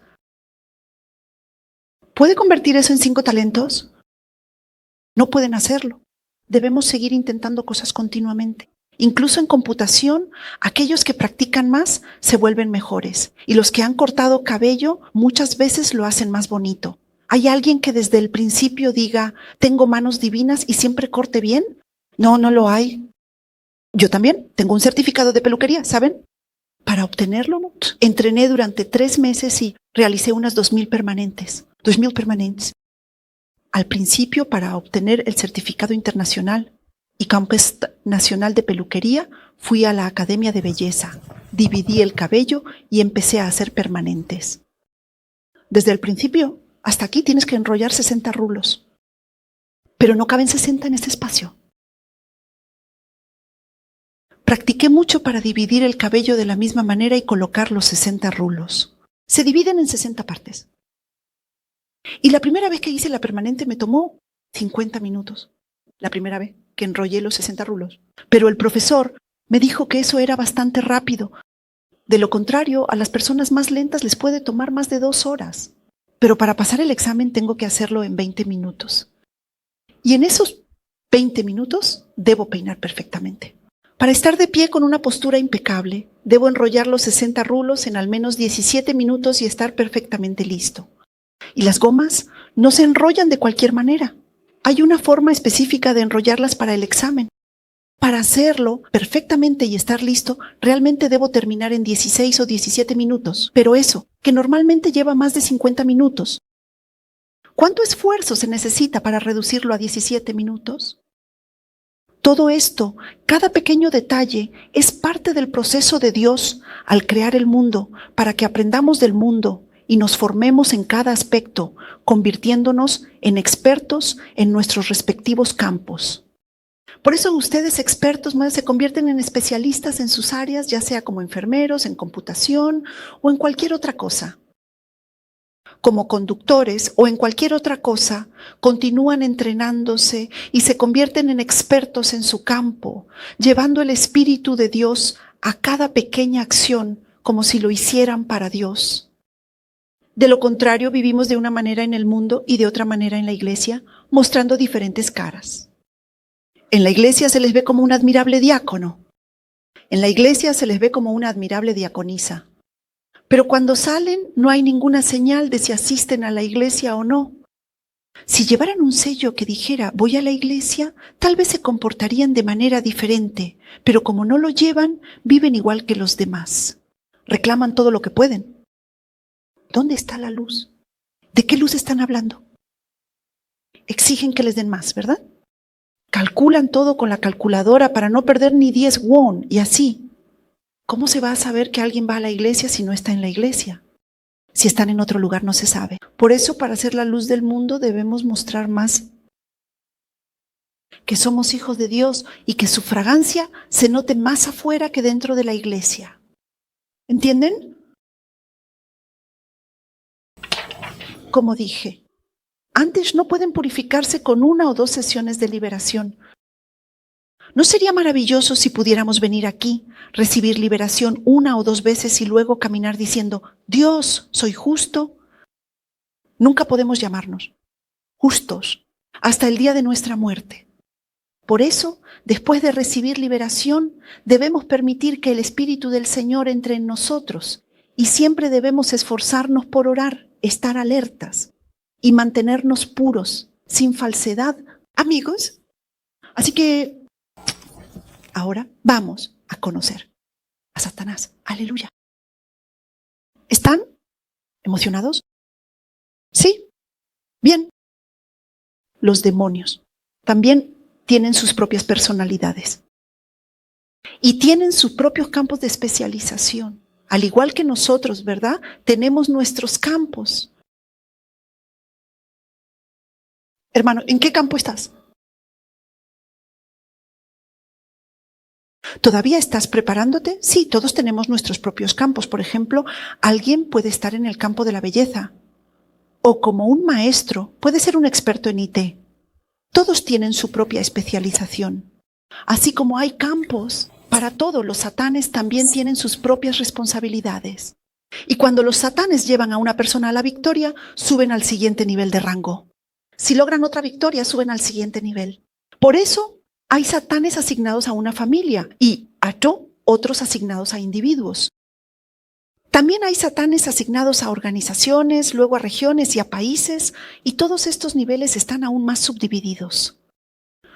¿Puede convertir eso en 5 talentos? No pueden hacerlo. Debemos seguir intentando cosas continuamente. Incluso en computación, aquellos que practican más se vuelven mejores. Y los que han cortado cabello muchas veces lo hacen más bonito. ¿Hay alguien que desde el principio diga, tengo manos divinas y siempre corte bien? No, no lo hay. Yo también tengo un certificado de peluquería, ¿saben? Para obtenerlo, entrené durante 3 meses y realicé unas 2,000 permanentes. 2,000 permanentes. Al principio, para obtener el certificado internacional y Campus Nacional de Peluquería, fui a la Academia de Belleza, dividí el cabello y empecé a hacer permanentes. Desde el principio hasta aquí tienes que enrollar 60 rulos, pero no caben 60 en este espacio. Practiqué mucho para dividir el cabello de la misma manera y colocar los 60 rulos. Se dividen en 60 partes. Y la primera vez que hice la permanente me tomó 50 minutos. La primera vez que enrollé los 60 rulos. Pero el profesor me dijo que eso era bastante rápido. De lo contrario, a las personas más lentas les puede tomar más de 2 horas. Pero para pasar el examen tengo que hacerlo en 20 minutos. Y en esos 20 minutos debo peinar perfectamente. Para estar de pie con una postura impecable, debo enrollar los 60 rulos en al menos 17 minutos y estar perfectamente listo. Y las gomas no se enrollan de cualquier manera. Hay una forma específica de enrollarlas para el examen. Para hacerlo perfectamente y estar listo, realmente debo terminar en 16 o 17 minutos. Pero eso, que normalmente lleva más de 50 minutos. ¿Cuánto esfuerzo se necesita para reducirlo a 17 minutos? Todo esto, cada pequeño detalle, es parte del proceso de Dios al crear el mundo, para que aprendamos del mundo y nos formemos en cada aspecto, convirtiéndonos en expertos en nuestros respectivos campos. Por eso ustedes expertos se convierten en especialistas en sus áreas, ya sea como enfermeros, en computación o en cualquier otra cosa. Como conductores o en cualquier otra cosa, continúan entrenándose y se convierten en expertos en su campo, llevando el Espíritu de Dios a cada pequeña acción como si lo hicieran para Dios. De lo contrario, vivimos de una manera en el mundo y de otra manera en la iglesia, mostrando diferentes caras. En la iglesia se les ve como un admirable diácono. En la iglesia se les ve como una admirable diaconisa. Pero cuando salen no hay ninguna señal de si asisten a la iglesia o no. Si llevaran un sello que dijera voy a la iglesia, tal vez se comportarían de manera diferente, pero como no lo llevan, viven igual que los demás. Reclaman todo lo que pueden. ¿Dónde está la luz? ¿De qué luz están hablando? Exigen que les den más, ¿verdad? Calculan todo con la calculadora para no perder ni 10 won y así. ¿Cómo se va a saber que alguien va a la iglesia si no está en la iglesia? Si están en otro lugar no se sabe. Por eso, para ser la luz del mundo debemos mostrar más que somos hijos de Dios y que su fragancia se note más afuera que dentro de la iglesia. ¿Entienden? Como dije, antes no pueden purificarse con 1 o 2 sesiones de liberación. ¿No sería maravilloso si pudiéramos venir aquí, recibir liberación 1 o 2 veces y luego caminar diciendo, Dios, soy justo? Nunca podemos llamarnos justos hasta el día de nuestra muerte. Por eso, después de recibir liberación, debemos permitir que el Espíritu del Señor entre en nosotros y siempre debemos esforzarnos por orar, estar alertas y mantenernos puros, sin falsedad, amigos. Así que ahora vamos a conocer a Satanás. Aleluya. ¿Están emocionados? Sí. Bien. Los demonios también tienen sus propias personalidades y tienen sus propios campos de especialización. Al igual que nosotros, ¿verdad? Tenemos nuestros campos. Hermano, ¿en qué campo estás? ¿Todavía estás preparándote? Sí, todos tenemos nuestros propios campos. Por ejemplo, alguien puede estar en el campo de la belleza. O como un maestro, puede ser un experto en IT. Todos tienen su propia especialización. Así como hay campos para todo, los satanes también tienen sus propias responsabilidades. Y cuando los satanes llevan a una persona a la victoria, suben al siguiente nivel de rango. Si logran otra victoria, suben al siguiente nivel. Por eso, hay satanes asignados a una familia y otros asignados a individuos. También hay satanes asignados a organizaciones, luego a regiones y a países, y todos estos niveles están aún más subdivididos.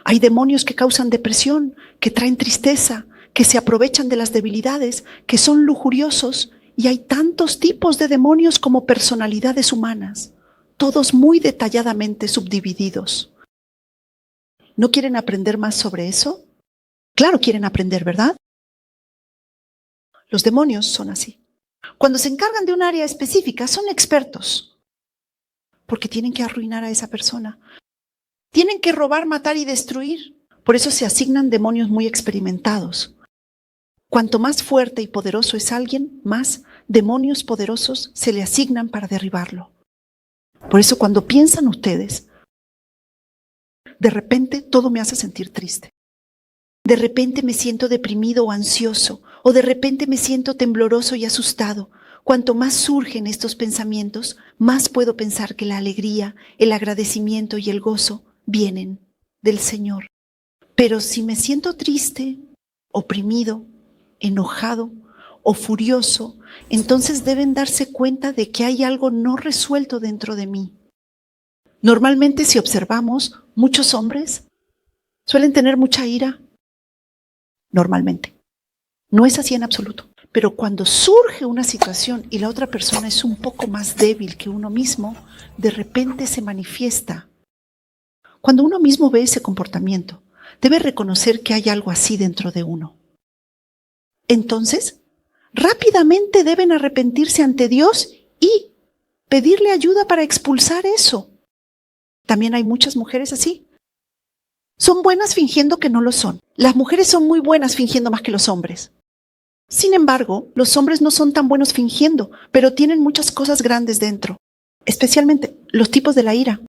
Hay demonios que causan depresión, que traen tristeza, que se aprovechan de las debilidades, que son lujuriosos, y hay tantos tipos de demonios como personalidades humanas, todos muy detalladamente subdivididos. ¿No quieren aprender más sobre eso? Claro, quieren aprender, ¿verdad? Los demonios son así. Cuando se encargan de un área específica, son expertos, porque tienen que arruinar a esa persona. Tienen que robar, matar y destruir. Por eso se asignan demonios muy experimentados. Cuanto más fuerte y poderoso es alguien, más demonios poderosos se le asignan para derribarlo. Por eso cuando piensan ustedes, de repente todo me hace sentir triste. De repente me siento deprimido o ansioso, o de repente me siento tembloroso y asustado. Cuanto más surgen estos pensamientos, más puedo pensar que la alegría, el agradecimiento y el gozo vienen del Señor. Pero si me siento triste, oprimido, enojado o furioso, entonces deben darse cuenta de que hay algo no resuelto dentro de mí. Normalmente, si observamos, muchos hombres suelen tener mucha ira. Normalmente. No es así en absoluto. Pero cuando surge una situación y la otra persona es un poco más débil que uno mismo, de repente se manifiesta. Cuando uno mismo ve ese comportamiento, debe reconocer que hay algo así dentro de uno. Entonces, rápidamente deben arrepentirse ante Dios y pedirle ayuda para expulsar eso. También hay muchas mujeres así. Son buenas fingiendo que no lo son. Las mujeres son muy buenas fingiendo más que los hombres. Sin embargo, los hombres no son tan buenos fingiendo, pero tienen muchas cosas grandes dentro, especialmente los tipos de la ira.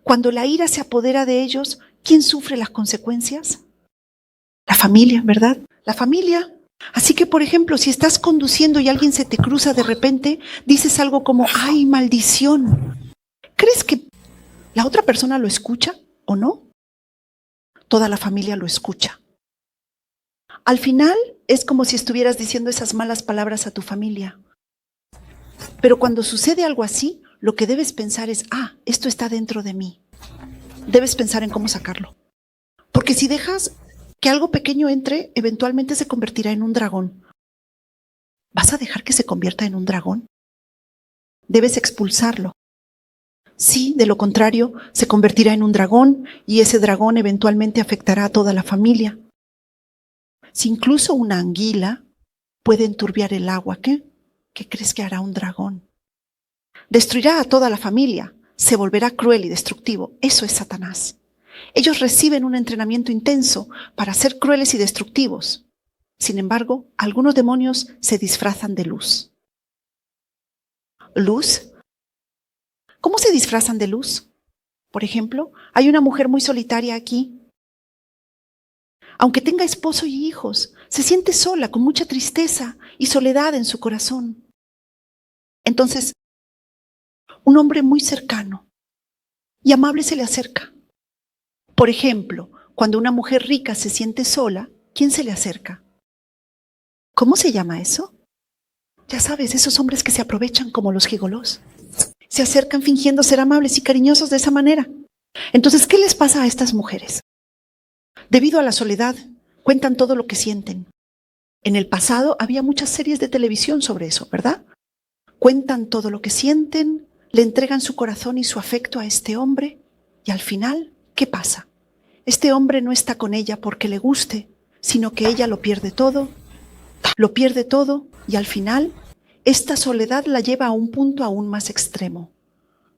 Cuando la ira se apodera de ellos, ¿quién sufre las consecuencias? La familia, ¿verdad? La familia. Así que, por ejemplo, si estás conduciendo y alguien se te cruza de repente, dices algo como, ¡ay, maldición! ¿Crees que la otra persona lo escucha o no? Toda la familia lo escucha. Al final es como si estuvieras diciendo esas malas palabras a tu familia. Pero cuando sucede algo así, lo que debes pensar es, esto está dentro de mí. Debes pensar en cómo sacarlo. Porque si dejas que algo pequeño entre, eventualmente se convertirá en un dragón. ¿Vas a dejar que se convierta en un dragón? Debes expulsarlo. Sí, de lo contrario, se convertirá en un dragón y ese dragón eventualmente afectará a toda la familia. Si incluso una anguila puede enturbiar el agua, ¿qué crees que hará un dragón? Destruirá a toda la familia, se volverá cruel y destructivo. Eso es Satanás. Ellos reciben un entrenamiento intenso para ser crueles y destructivos. Sin embargo, algunos demonios se disfrazan de luz. ¿Luz? ¿Cómo se disfrazan de luz? Por ejemplo, hay una mujer muy solitaria aquí. Aunque tenga esposo y hijos, se siente sola, con mucha tristeza y soledad en su corazón. Entonces, un hombre muy cercano y amable se le acerca. Por ejemplo, cuando una mujer rica se siente sola, ¿quién se le acerca? ¿Cómo se llama eso? Ya sabes, esos hombres que se aprovechan como los gigolós. Se acercan fingiendo ser amables y cariñosos de esa manera. Entonces, ¿qué les pasa a estas mujeres? Debido a la soledad, cuentan todo lo que sienten. En el pasado había muchas series de televisión sobre eso, ¿verdad? Cuentan todo lo que sienten, le entregan su corazón y su afecto a este hombre, y al final, ¿qué pasa? Este hombre no está con ella porque le guste, sino que ella lo pierde todo, y al final, esta soledad la lleva a un punto aún más extremo.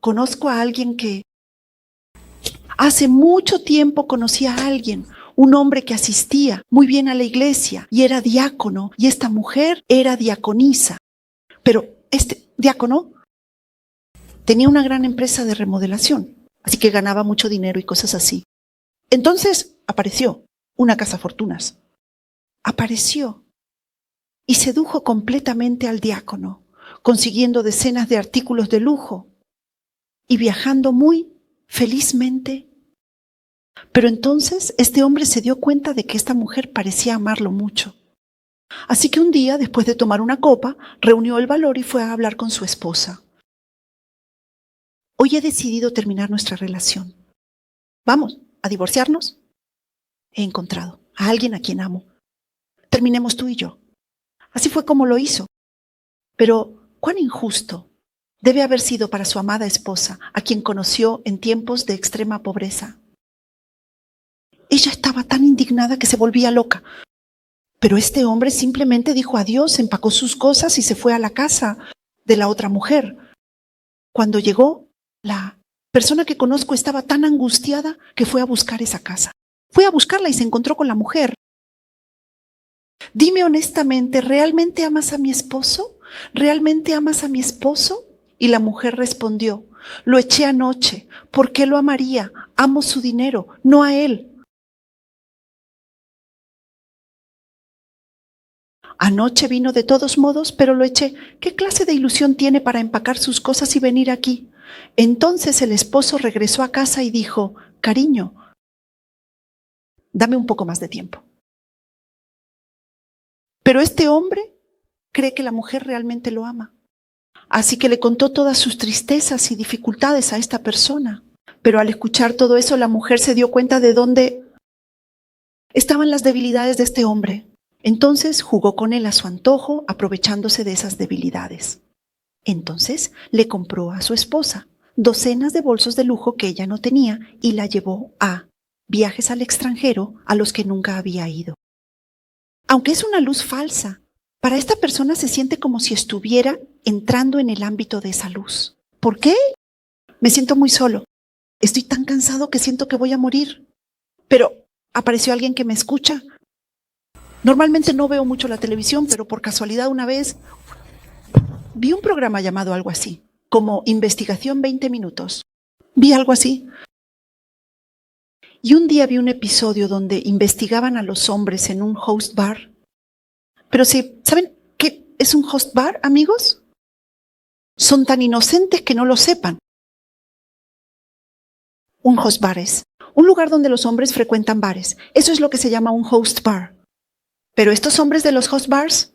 Conozco a alguien que hace mucho tiempo conocía a alguien, un hombre que asistía muy bien a la iglesia y era diácono, y esta mujer era diaconisa. Pero este diácono tenía una gran empresa de remodelación, así que ganaba mucho dinero y cosas así. Entonces apareció una cazafortunas. Apareció y sedujo completamente al diácono, consiguiendo decenas de artículos de lujo y viajando muy felizmente. Pero entonces este hombre se dio cuenta de que esta mujer parecía amarlo mucho. Así que un día, después de tomar una copa, reunió el valor y fue a hablar con su esposa. Hoy he decidido terminar nuestra relación. ¿Vamos a divorciarnos? He encontrado a alguien a quien amo. Terminemos tú y yo. Así fue como lo hizo. Pero, ¿cuán injusto debe haber sido para su amada esposa, a quien conoció en tiempos de extrema pobreza? Ella estaba tan indignada que se volvía loca. Pero este hombre simplemente dijo adiós, empacó sus cosas y se fue a la casa de la otra mujer. Cuando llegó, la persona que conozco estaba tan angustiada que fue a buscar esa casa. Fue a buscarla y se encontró con la mujer. Dime honestamente, ¿realmente amas a mi esposo? ¿Realmente amas a mi esposo? Y la mujer respondió, lo eché anoche. ¿Por qué lo amaría? Amo su dinero, no a él. Anoche vino de todos modos, pero lo eché. ¿Qué clase de ilusión tiene para empacar sus cosas y venir aquí? Entonces el esposo regresó a casa y dijo, cariño, dame un poco más de tiempo. Pero este hombre cree que la mujer realmente lo ama. Así que le contó todas sus tristezas y dificultades a esta persona. Pero al escuchar todo eso, la mujer se dio cuenta de dónde estaban las debilidades de este hombre. Entonces jugó con él a su antojo, aprovechándose de esas debilidades. Entonces le compró a su esposa docenas de bolsos de lujo que ella no tenía y la llevó a viajes al extranjero a los que nunca había ido. Aunque es una luz falsa, para esta persona se siente como si estuviera entrando en el ámbito de esa luz. ¿Por qué? Me siento muy solo. Estoy tan cansado que siento que voy a morir. Pero apareció alguien que me escucha. Normalmente no veo mucho la televisión, pero por casualidad una vez vi un programa llamado algo así, como Investigación 20 minutos. Vi algo así. Y un día vi un episodio donde investigaban a los hombres en un host bar, Pero si, ¿saben qué es un host bar, amigos? Son tan inocentes que no lo sepan. Un host bar es un lugar donde los hombres frecuentan bares. Eso es lo que se llama un host bar. Pero estos hombres de los host bars,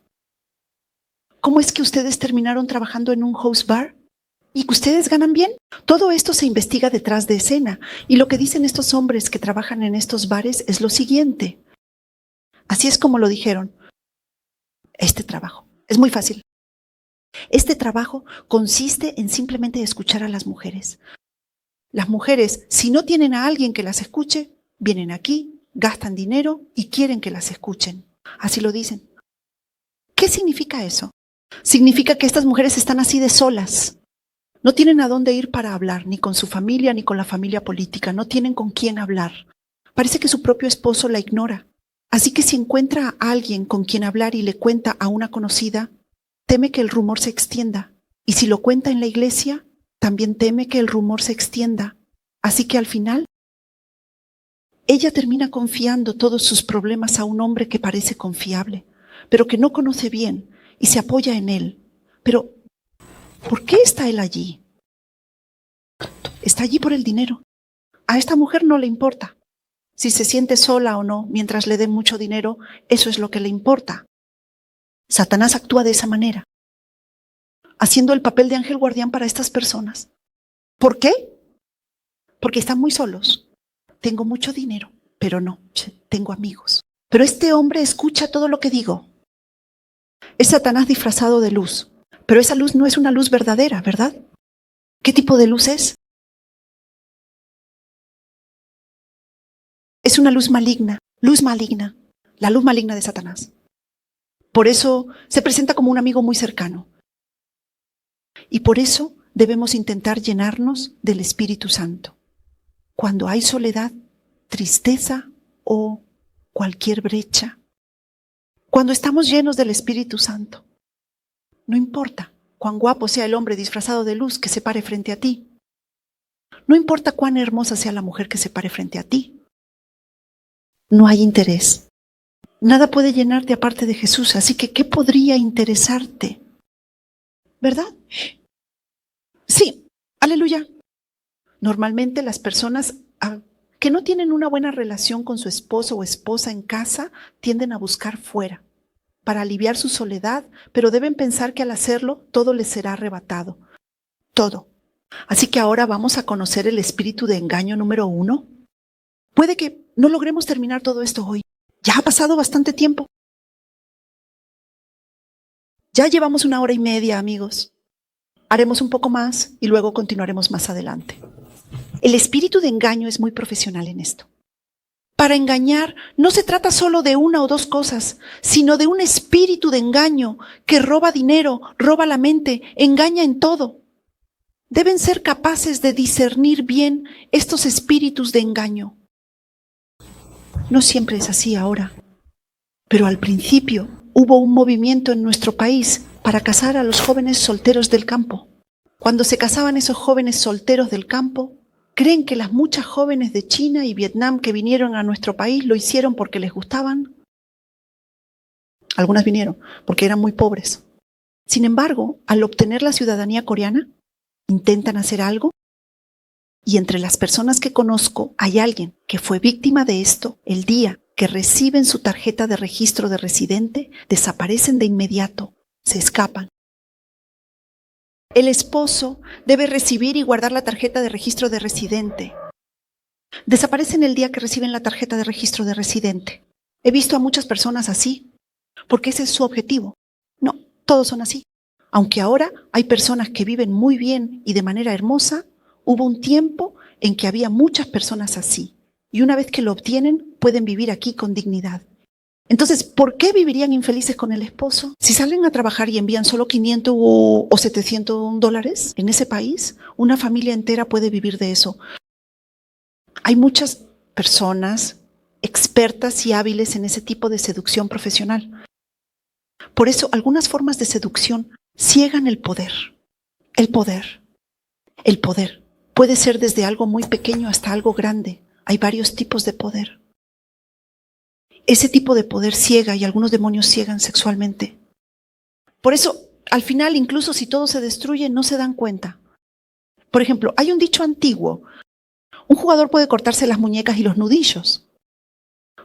¿cómo es que ustedes terminaron trabajando en un host bar? ¿Y que ustedes ganan bien? Todo esto se investiga detrás de escena. Y lo que dicen estos hombres que trabajan en estos bares es lo siguiente. Así es como lo dijeron. Este trabajo es muy fácil. Este trabajo consiste en simplemente escuchar a las mujeres. Las mujeres, si no tienen a alguien que las escuche, vienen aquí, gastan dinero y quieren que las escuchen. Así lo dicen. ¿Qué significa eso? Significa que estas mujeres están así de solas. No tienen a dónde ir para hablar, ni con su familia, ni con la familia política. No tienen con quién hablar. Parece que su propio esposo la ignora. Así que si encuentra a alguien con quien hablar y le cuenta a una conocida, teme que el rumor se extienda. Y si lo cuenta en la iglesia, también teme que el rumor se extienda. Así que al final, ella termina confiando todos sus problemas a un hombre que parece confiable, pero que no conoce bien y se apoya en él. Pero, ¿por qué está él allí? Está allí por el dinero. A esta mujer no le importa. Si se siente sola o no, mientras le den mucho dinero, eso es lo que le importa. Satanás actúa de esa manera, haciendo el papel de ángel guardián para estas personas. ¿Por qué? Porque están muy solos. Tengo mucho dinero, pero no, tengo amigos. Pero este hombre escucha todo lo que digo. Es Satanás disfrazado de luz, pero esa luz no es una luz verdadera, ¿verdad? ¿Qué tipo de luz es? Es una luz maligna, la luz maligna de Satanás. Por eso se presenta como un amigo muy cercano. Y por eso debemos intentar llenarnos del Espíritu Santo. Cuando hay soledad, tristeza o cualquier brecha, cuando estamos llenos del Espíritu Santo, no importa cuán guapo sea el hombre disfrazado de luz que se pare frente a ti. No importa cuán hermosa sea la mujer que se pare frente a ti. No hay interés. Nada puede llenarte aparte de Jesús, así que ¿qué podría interesarte? ¿Verdad? Sí, aleluya. Normalmente las personas que no tienen una buena relación con su esposo o esposa en casa tienden a buscar fuera para aliviar su soledad, pero deben pensar que al hacerlo todo les será arrebatado. Todo. Así que ahora vamos a conocer el espíritu de engaño número 1. Puede que no logremos terminar todo esto hoy. Ya ha pasado bastante tiempo. Ya llevamos 1 hora y media, amigos. Haremos un poco más y luego continuaremos más adelante. El espíritu de engaño es muy profesional en esto. Para engañar no se trata solo de una o dos cosas, sino de un espíritu de engaño que roba dinero, roba la mente, engaña en todo. Deben ser capaces de discernir bien estos espíritus de engaño. No siempre es así ahora, pero al principio hubo un movimiento en nuestro país para casar a los jóvenes solteros del campo. Cuando se casaban esos jóvenes solteros del campo, ¿creen que las muchas jóvenes de China y Vietnam que vinieron a nuestro país lo hicieron porque les gustaban? Algunas vinieron porque eran muy pobres. Sin embargo, al obtener la ciudadanía coreana, intentan hacer algo. Y entre las personas que conozco hay alguien que fue víctima de esto. El día que reciben su tarjeta de registro de residente, desaparecen de inmediato, se escapan. El esposo debe recibir y guardar la tarjeta de registro de residente. Desaparecen el día que reciben la tarjeta de registro de residente. He visto a muchas personas así, porque ese es su objetivo. No, todos son así. Aunque ahora hay personas que viven muy bien y de manera hermosa, hubo un tiempo en que había muchas personas así. Y una vez que lo obtienen, pueden vivir aquí con dignidad. Entonces, ¿por qué vivirían infelices con el esposo? Si salen a trabajar y envían solo 500 o $700 en ese país, una familia entera puede vivir de eso. Hay muchas personas expertas y hábiles en ese tipo de seducción profesional. Por eso, algunas formas de seducción ciegan el poder. El poder puede ser desde algo muy pequeño hasta algo grande. Hay varios tipos de poder. Ese tipo de poder ciega y algunos demonios ciegan sexualmente. Por eso, al final, incluso si todo se destruye, no se dan cuenta. Por ejemplo, hay un dicho antiguo. Un jugador puede cortarse las muñecas y los nudillos.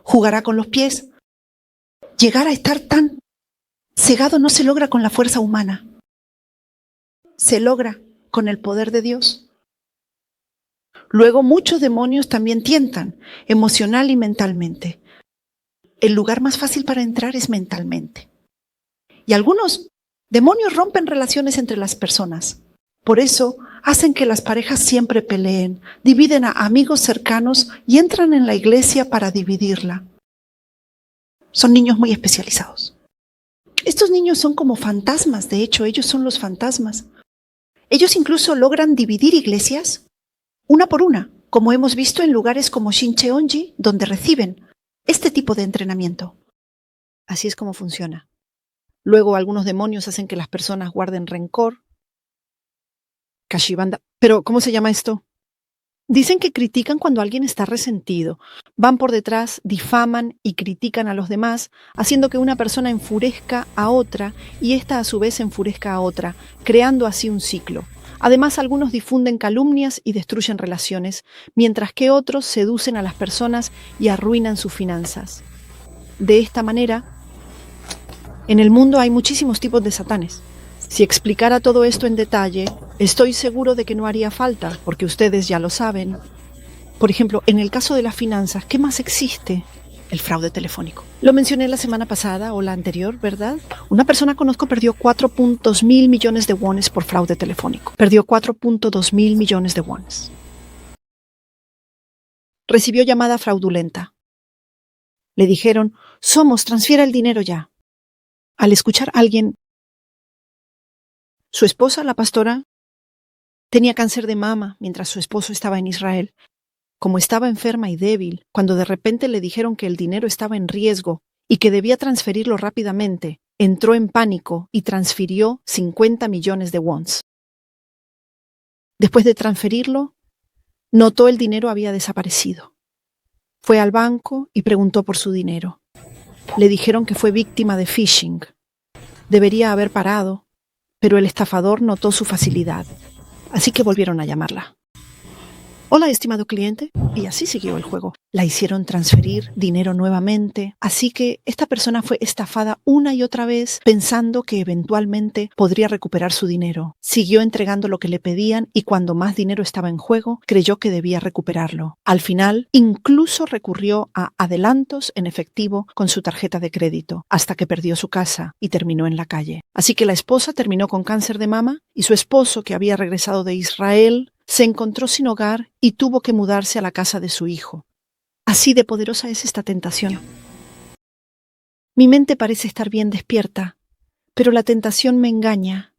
Jugará con los pies. Llegar a estar tan cegado no se logra con la fuerza humana. Se logra con el poder de Dios. Luego, muchos demonios también tientan, emocional y mentalmente. El lugar más fácil para entrar es mentalmente. Y algunos demonios rompen relaciones entre las personas. Por eso hacen que las parejas siempre peleen, dividen a amigos cercanos y entran en la iglesia para dividirla. Son niños muy especializados. Estos niños son como fantasmas, de hecho, ellos son los fantasmas. Ellos incluso logran dividir iglesias una por una, como hemos visto en lugares como Shincheonji, donde reciben este tipo de entrenamiento. Así es como funciona. Luego algunos demonios hacen que las personas guarden rencor. Kashibanda. Pero, ¿cómo se llama esto? Dicen que critican cuando alguien está resentido. Van por detrás, difaman y critican a los demás, haciendo que una persona enfurezca a otra y ésta a su vez enfurezca a otra, creando así un ciclo. Además, algunos difunden calumnias y destruyen relaciones, mientras que otros seducen a las personas y arruinan sus finanzas. De esta manera, en el mundo hay muchísimos tipos de satanes. Si explicara todo esto en detalle, estoy seguro de que no haría falta, porque ustedes ya lo saben. Por ejemplo, en el caso de las finanzas, ¿qué más existe? El fraude telefónico. Lo mencioné la semana pasada o la anterior, ¿verdad? Una persona que conozco perdió 4.2 mil millones de wones por fraude telefónico. Perdió 4.2 mil millones de wones. Recibió llamada fraudulenta. Le dijeron, transfiera el dinero ya. Al escuchar a alguien, su esposa, la pastora, tenía cáncer de mama mientras su esposo estaba en Israel. Como estaba enferma y débil, cuando de repente le dijeron que el dinero estaba en riesgo y que debía transferirlo rápidamente, entró en pánico y transfirió 50 millones de wons. Después de transferirlo, notó el dinero había desaparecido. Fue al banco y preguntó por su dinero. Le dijeron que fue víctima de phishing. Debería haber parado, pero el estafador notó su facilidad, así que volvieron a llamarla. Hola, estimado cliente. Y así siguió el juego. La hicieron transferir dinero nuevamente, así que esta persona fue estafada una y otra vez pensando que eventualmente podría recuperar su dinero. Siguió entregando lo que le pedían y cuando más dinero estaba en juego, creyó que debía recuperarlo. Al final, incluso recurrió a adelantos en efectivo con su tarjeta de crédito, hasta que perdió su casa y terminó en la calle. Así que la esposa terminó con cáncer de mama y su esposo, que había regresado de Israel, se encontró sin hogar y tuvo que mudarse a la casa de su hijo. Así de poderosa es esta tentación. Mi mente parece estar bien despierta, pero la tentación me engaña.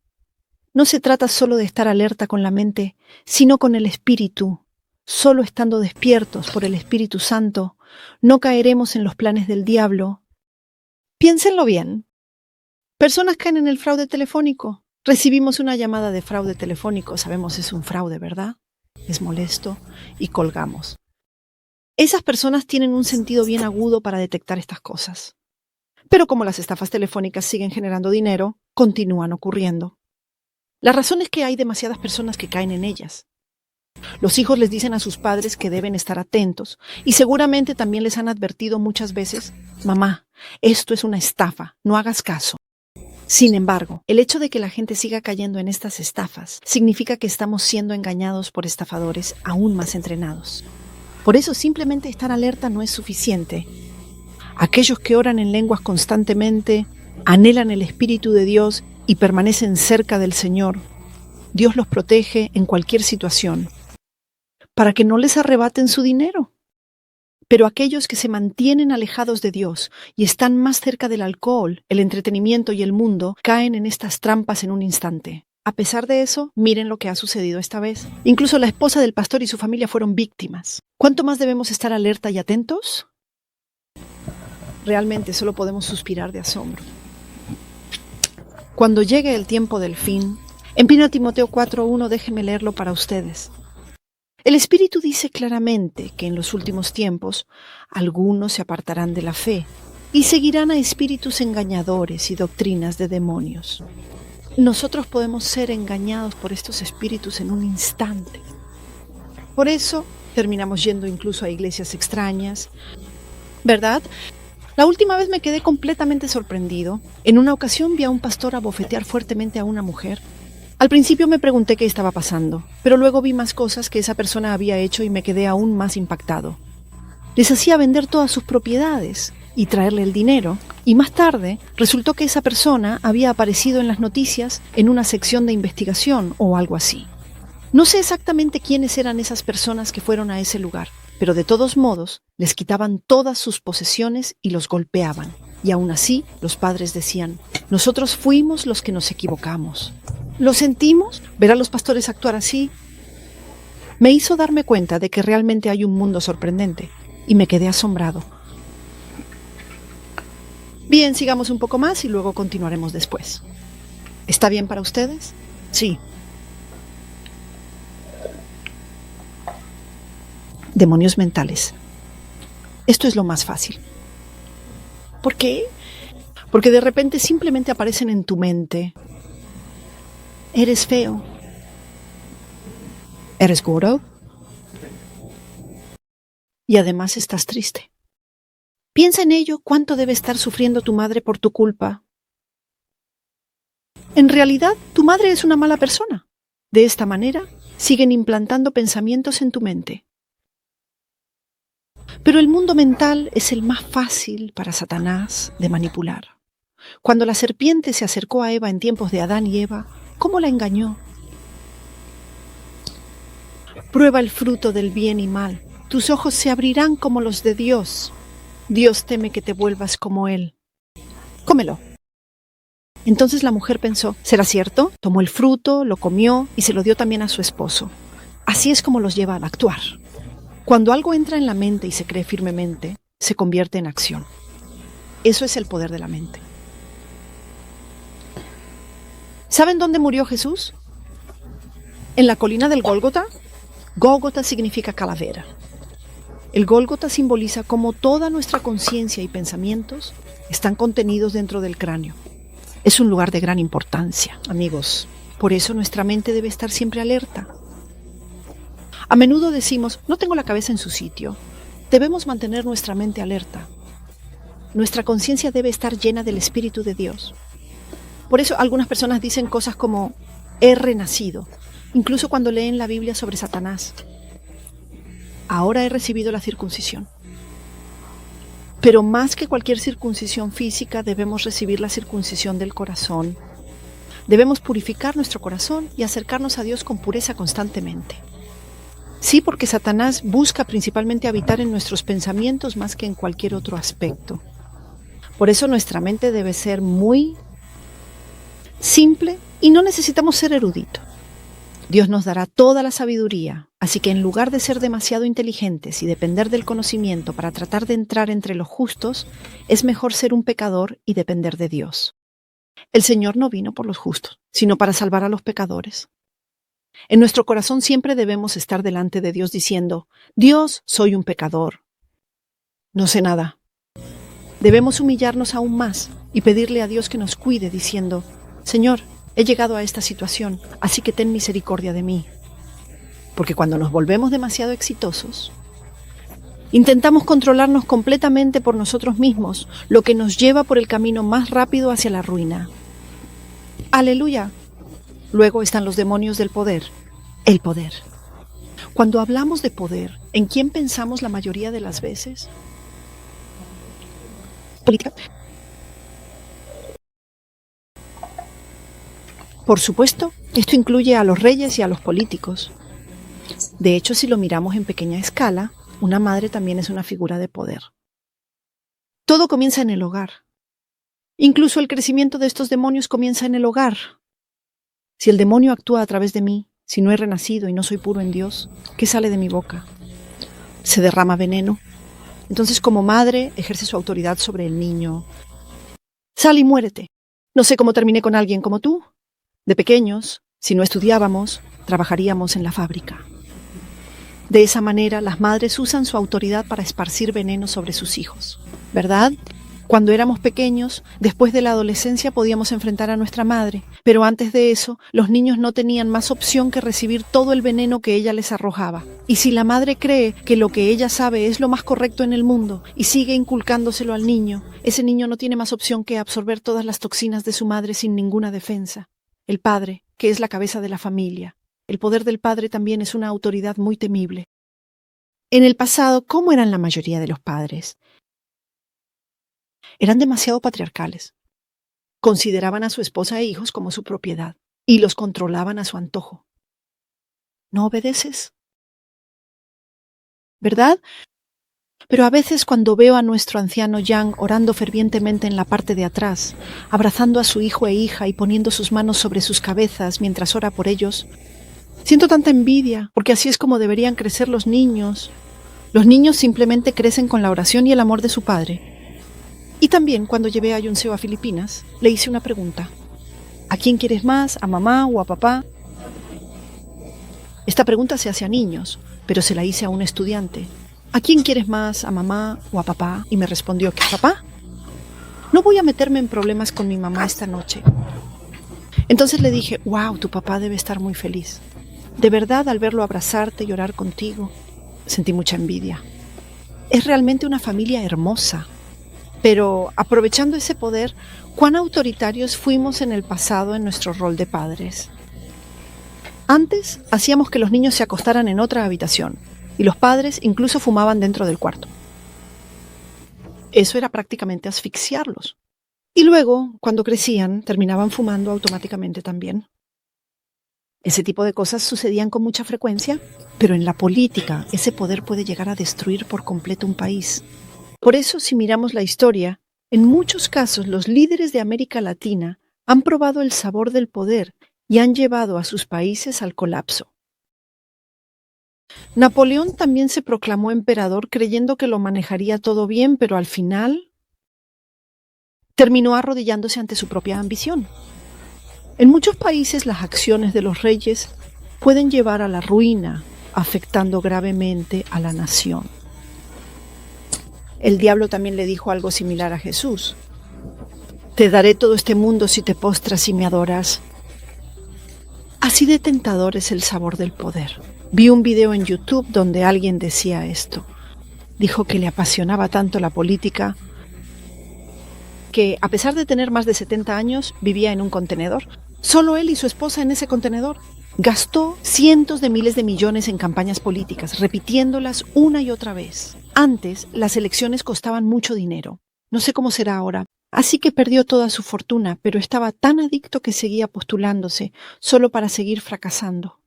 No se trata solo de estar alerta con la mente, sino con el espíritu. Solo estando despiertos por el Espíritu Santo, no caeremos en los planes del diablo. Piénsenlo bien. Personas caen en el fraude telefónico. Recibimos una llamada de fraude telefónico, sabemos es un fraude, ¿verdad? Es molesto y colgamos. Esas personas tienen un sentido bien agudo para detectar estas cosas. Pero como las estafas telefónicas siguen generando dinero, continúan ocurriendo. La razón es que hay demasiadas personas que caen en ellas. Los hijos les dicen a sus padres que deben estar atentos y seguramente también les han advertido muchas veces, mamá, esto es una estafa, no hagas caso. Sin embargo, el hecho de que la gente siga cayendo en estas estafas significa que estamos siendo engañados por estafadores aún más entrenados. Por eso simplemente estar alerta no es suficiente. Aquellos que oran en lenguas constantemente, anhelan el Espíritu de Dios y permanecen cerca del Señor, Dios los protege en cualquier situación, para que no les arrebaten su dinero. Pero aquellos que se mantienen alejados de Dios y están más cerca del alcohol, el entretenimiento y el mundo, caen en estas trampas en un instante. A pesar de eso, miren lo que ha sucedido esta vez. Incluso la esposa del pastor y su familia fueron víctimas. ¿Cuánto más debemos estar alerta y atentos? Realmente solo podemos suspirar de asombro. Cuando llegue el tiempo del fin, en 1 Timoteo 4:1, déjenme leerlo para ustedes. El Espíritu dice claramente que en los últimos tiempos algunos se apartarán de la fe y seguirán a espíritus engañadores y doctrinas de demonios. Nosotros podemos ser engañados por estos espíritus en un instante. Por eso terminamos yendo incluso a iglesias extrañas, ¿verdad? La última vez me quedé completamente sorprendido. En una ocasión vi a un pastor abofetear fuertemente a una mujer. Al principio me pregunté qué estaba pasando, pero luego vi más cosas que esa persona había hecho y me quedé aún más impactado. Les hacía vender todas sus propiedades y traerle el dinero, y más tarde resultó que esa persona había aparecido en las noticias en una sección de investigación o algo así. No sé exactamente quiénes eran esas personas que fueron a ese lugar, pero de todos modos les quitaban todas sus posesiones y los golpeaban. Y aún así los padres decían: nosotros fuimos los que nos equivocamos. ¿Lo sentimos? Ver a los pastores actuar así me hizo darme cuenta de que realmente hay un mundo sorprendente, y me quedé asombrado. Bien, sigamos un poco más y luego continuaremos después. ¿Está bien para ustedes? Sí. Demonios mentales. Esto es lo más fácil. ¿Por qué? Porque de repente simplemente aparecen en tu mente. Eres feo. Eres gordo. Y además estás triste. Piensa en ello, cuánto debe estar sufriendo tu madre por tu culpa. En realidad, tu madre es una mala persona. De esta manera, siguen implantando pensamientos en tu mente. Pero el mundo mental es el más fácil para Satanás de manipular. Cuando la serpiente se acercó a Eva en tiempos de Adán y Eva, ¿cómo la engañó? Prueba el fruto del bien y mal. Tus ojos se abrirán como los de Dios. Dios teme que te vuelvas como Él. Cómelo. Entonces la mujer pensó, ¿será cierto? Tomó el fruto, lo comió y se lo dio también a su esposo. Así es como los lleva a actuar. Cuando algo entra en la mente y se cree firmemente, se convierte en acción. Eso es el poder de la mente. ¿Saben dónde murió Jesús? En la colina del Gólgota. Gólgota significa calavera. El Gólgota simboliza cómo toda nuestra conciencia y pensamientos están contenidos dentro del cráneo. Es un lugar de gran importancia, amigos. Por eso nuestra mente debe estar siempre alerta. A menudo decimos, no tengo la cabeza en su sitio. Debemos mantener nuestra mente alerta. Nuestra conciencia debe estar llena del Espíritu de Dios. Por eso algunas personas dicen cosas como, he renacido, incluso cuando leen la Biblia sobre Satanás. Ahora he recibido la circuncisión. Pero más que cualquier circuncisión física, debemos recibir la circuncisión del corazón. Debemos purificar nuestro corazón y acercarnos a Dios con pureza constantemente. Sí, porque Satanás busca principalmente habitar en nuestros pensamientos más que en cualquier otro aspecto. Por eso nuestra mente debe ser muy simple y no necesitamos ser erudito. Dios nos dará toda la sabiduría, así que en lugar de ser demasiado inteligentes y depender del conocimiento para tratar de entrar entre los justos, es mejor ser un pecador y depender de Dios. El Señor no vino por los justos, sino para salvar a los pecadores. En nuestro corazón siempre debemos estar delante de Dios diciendo, Dios, soy un pecador. No sé nada. Debemos humillarnos aún más y pedirle a Dios que nos cuide diciendo, Señor, he llegado a esta situación, así que ten misericordia de mí. Porque cuando nos volvemos demasiado exitosos, intentamos controlarnos completamente por nosotros mismos, lo que nos lleva por el camino más rápido hacia la ruina. ¡Aleluya! Luego están los demonios del poder. El poder. Cuando hablamos de poder, ¿en quién pensamos la mayoría de las veces? Política. Por supuesto, esto incluye a los reyes y a los políticos. De hecho, si lo miramos en pequeña escala, una madre también es una figura de poder. Todo comienza en el hogar. Incluso el crecimiento de estos demonios comienza en el hogar. Si el demonio actúa a través de mí, si no he renacido y no soy puro en Dios, ¿qué sale de mi boca? Se derrama veneno. Entonces, como madre, ejerce su autoridad sobre el niño. Sal y muérete. No sé cómo terminé con alguien como tú. De pequeños, si no estudiábamos, trabajaríamos en la fábrica. De esa manera, las madres usan su autoridad para esparcir veneno sobre sus hijos, ¿verdad? Cuando éramos pequeños, después de la adolescencia podíamos enfrentar a nuestra madre, pero antes de eso, los niños no tenían más opción que recibir todo el veneno que ella les arrojaba. Y si la madre cree que lo que ella sabe es lo más correcto en el mundo y sigue inculcándoselo al niño, ese niño no tiene más opción que absorber todas las toxinas de su madre sin ninguna defensa. El padre, que es la cabeza de la familia. El poder del padre también es una autoridad muy temible. En el pasado, ¿cómo eran la mayoría de los padres? Eran demasiado patriarcales. Consideraban a su esposa e hijos como su propiedad y los controlaban a su antojo. ¿No obedeces? ¿Verdad? Pero a veces cuando veo a nuestro anciano Yang orando fervientemente en la parte de atrás, abrazando a su hijo e hija y poniendo sus manos sobre sus cabezas mientras ora por ellos, siento tanta envidia, porque así es como deberían crecer los niños. Los niños simplemente crecen con la oración y el amor de su padre. Y también cuando llevé a Yunseo a Filipinas, le hice una pregunta. ¿A quién quieres más? ¿A mamá o a papá? Esta pregunta se hace a niños, pero se la hice a un estudiante. ¿A quién quieres más? ¿A mamá o a papá? Y me respondió que papá. No voy a meterme en problemas con mi mamá esta noche. Entonces le dije, wow, tu papá debe estar muy feliz. De verdad, al verlo abrazarte y orar contigo, sentí mucha envidia. Es realmente una familia hermosa. Pero, aprovechando ese poder, ¿cuán autoritarios fuimos en el pasado en nuestro rol de padres? Antes, hacíamos que los niños se acostaran en otra habitación, y los padres incluso fumaban dentro del cuarto. Eso era prácticamente asfixiarlos. Y luego, cuando crecían, terminaban fumando automáticamente también. Ese tipo de cosas sucedían con mucha frecuencia, pero en la política ese poder puede llegar a destruir por completo un país. Por eso, si miramos la historia, en muchos casos los líderes de América Latina han probado el sabor del poder y han llevado a sus países al colapso. Napoleón también se proclamó emperador creyendo que lo manejaría todo bien, pero al final terminó arrodillándose ante su propia ambición. En muchos países las acciones de los reyes pueden llevar a la ruina, afectando gravemente a la nación. El diablo también le dijo algo similar a Jesús. Te daré todo este mundo si te postras y me adoras. Así de tentador es el sabor del poder. Vi un video en YouTube donde alguien decía esto. Dijo que le apasionaba tanto la política que, a pesar de tener más de 70 años, vivía en un contenedor. Solo él y su esposa en ese contenedor. Gastó cientos de miles de millones en campañas políticas, repitiéndolas una y otra vez. Antes, las elecciones costaban mucho dinero. No sé cómo será ahora. Así que perdió toda su fortuna, pero estaba tan adicto que seguía postulándose, solo para seguir fracasando.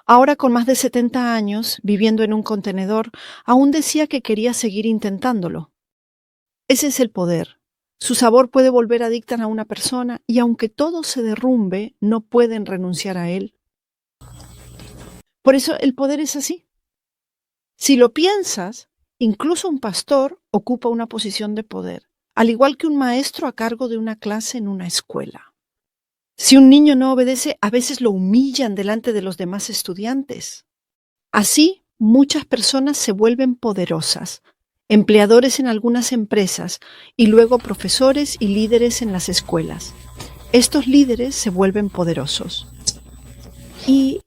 Ahora, con más de 70 años, viviendo en un contenedor, aún decía que quería seguir intentándolo. Ese es el poder. Su sabor puede volver adicta a una persona y aunque todo se derrumbe, no pueden renunciar a él. Por eso el poder es así. Si lo piensas, incluso un pastor ocupa una posición de poder, al igual que un maestro a cargo de una clase en una escuela. Si un niño no obedece, a veces lo humillan delante de los demás estudiantes. Así, muchas personas se vuelven poderosas, empleadores en algunas empresas y luego profesores y líderes en las escuelas. Estos líderes se vuelven poderosos. Y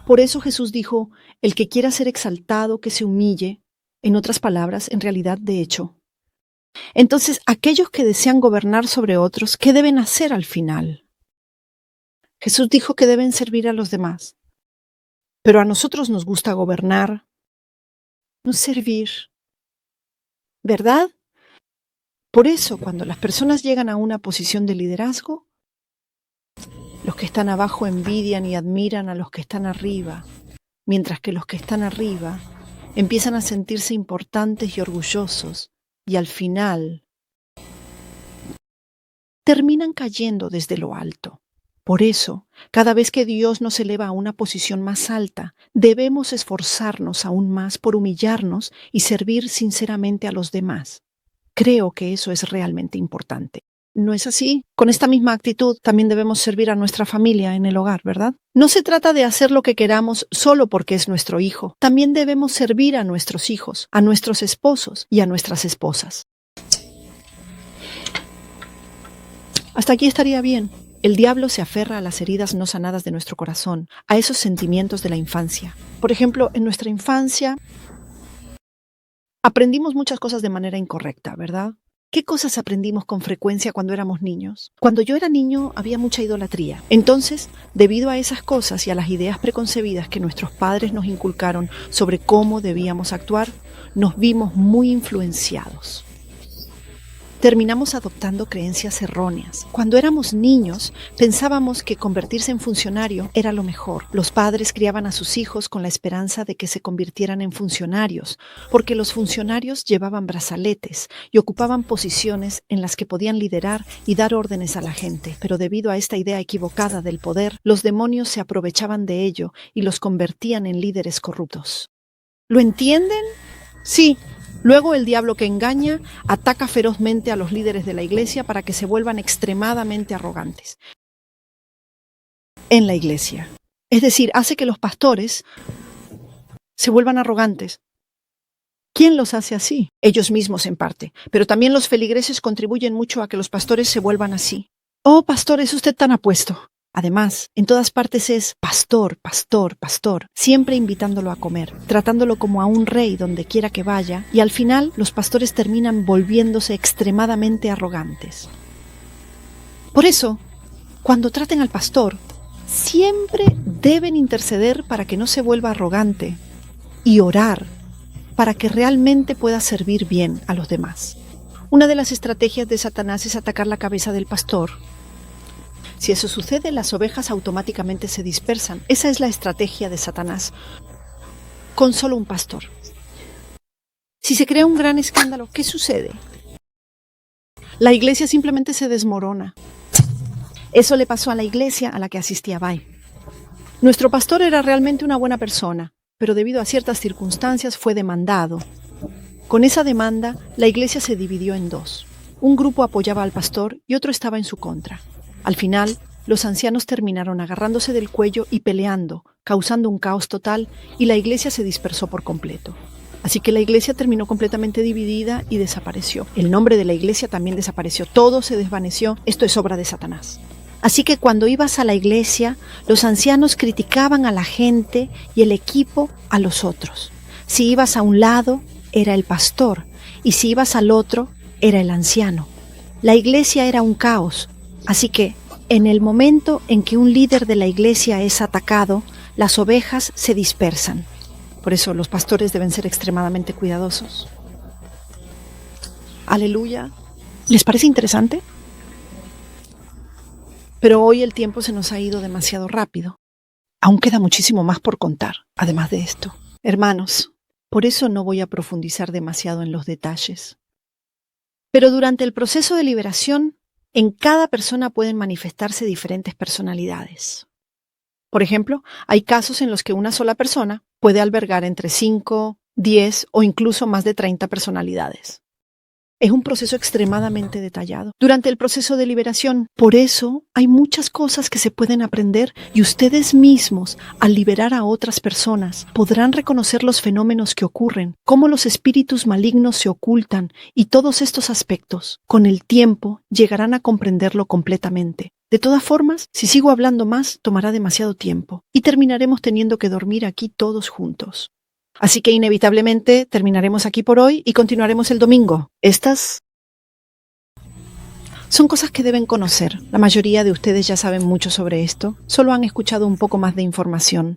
por eso Jesús dijo, el que quiera ser exaltado, que se humille, en otras palabras, en realidad, de hecho. Entonces, aquellos que desean gobernar sobre otros, ¿qué deben hacer al final? Jesús dijo que deben servir a los demás. Pero a nosotros nos gusta gobernar, no servir. ¿Verdad? Por eso, cuando las personas llegan a una posición de liderazgo, los que están abajo envidian y admiran a los que están arriba, mientras que los que están arriba empiezan a sentirse importantes y orgullosos, y al final terminan cayendo desde lo alto. Por eso, cada vez que Dios nos eleva a una posición más alta, debemos esforzarnos aún más por humillarnos y servir sinceramente a los demás. Creo que eso es realmente importante. ¿No es así? Con esta misma actitud también debemos servir a nuestra familia en el hogar, ¿verdad? No se trata de hacer lo que queramos solo porque es nuestro hijo. También debemos servir a nuestros hijos, a nuestros esposos y a nuestras esposas. Hasta aquí estaría bien. El diablo se aferra a las heridas no sanadas de nuestro corazón, a esos sentimientos de la infancia. Por ejemplo, en nuestra infancia aprendimos muchas cosas de manera incorrecta, ¿verdad? ¿Qué cosas aprendimos con frecuencia cuando éramos niños? Cuando yo era niño había mucha idolatría. Entonces, debido a esas cosas y a las ideas preconcebidas que nuestros padres nos inculcaron sobre cómo debíamos actuar, nos vimos muy influenciados. Terminamos adoptando creencias erróneas. Cuando éramos niños, pensábamos que convertirse en funcionario era lo mejor. Los padres criaban a sus hijos con la esperanza de que se convirtieran en funcionarios, porque los funcionarios llevaban brazaletes y ocupaban posiciones en las que podían liderar y dar órdenes a la gente. Pero debido a esta idea equivocada del poder, los demonios se aprovechaban de ello y los convertían en líderes corruptos. ¿Lo entienden? Sí. Luego el diablo que engaña ataca ferozmente a los líderes de la iglesia para que se vuelvan extremadamente arrogantes en la iglesia. Es decir, hace que los pastores se vuelvan arrogantes. ¿Quién los hace así? Ellos mismos en parte, pero también los feligreses contribuyen mucho a que los pastores se vuelvan así. Oh, pastor, es usted tan apuesto. Además, en todas partes es pastor, pastor, pastor, siempre invitándolo a comer, tratándolo como a un rey donde quiera que vaya, y al final los pastores terminan volviéndose extremadamente arrogantes. Por eso, cuando traten al pastor, siempre deben interceder para que no se vuelva arrogante y orar para que realmente pueda servir bien a los demás. Una de las estrategias de Satanás es atacar la cabeza del pastor. Si eso sucede, las ovejas automáticamente se dispersan. Esa es la estrategia de Satanás, con solo un pastor. Si se crea un gran escándalo, ¿qué sucede? La iglesia simplemente se desmorona. Eso le pasó a la iglesia a la que asistía Bai. Nuestro pastor era realmente una buena persona, pero debido a ciertas circunstancias fue demandado. Con esa demanda, la iglesia se dividió en dos. Un grupo apoyaba al pastor y otro estaba en su contra. Al final, los ancianos terminaron agarrándose del cuello y peleando, causando un caos total, y la iglesia se dispersó por completo. Así que la iglesia terminó completamente dividida y desapareció. El nombre de la iglesia también desapareció. Todo se desvaneció. Esto es obra de Satanás. Así que cuando ibas a la iglesia, los ancianos criticaban a la gente y el equipo a los otros. Si ibas a un lado, era el pastor, y si ibas al otro, era el anciano. La iglesia era un caos. Así que, en el momento en que un líder de la iglesia es atacado, las ovejas se dispersan. Por eso los pastores deben ser extremadamente cuidadosos. Aleluya. ¿Les parece interesante? Pero hoy el tiempo se nos ha ido demasiado rápido. Aún queda muchísimo más por contar, además de esto. Hermanos, por eso no voy a profundizar demasiado en los detalles. Pero durante el proceso de liberación, en cada persona pueden manifestarse diferentes personalidades. Por ejemplo, hay casos en los que una sola persona puede albergar entre 5, 10 o incluso más de 30 personalidades. Es un proceso extremadamente detallado. Durante el proceso de liberación, por eso hay muchas cosas que se pueden aprender y ustedes mismos, al liberar a otras personas, podrán reconocer los fenómenos que ocurren, cómo los espíritus malignos se ocultan y todos estos aspectos. Con el tiempo llegarán a comprenderlo completamente. De todas formas, si sigo hablando más, tomará demasiado tiempo y terminaremos teniendo que dormir aquí todos juntos. Así que inevitablemente terminaremos aquí por hoy y continuaremos el domingo. Estas son cosas que deben conocer. La mayoría de ustedes ya saben mucho sobre esto, solo han escuchado un poco más de información,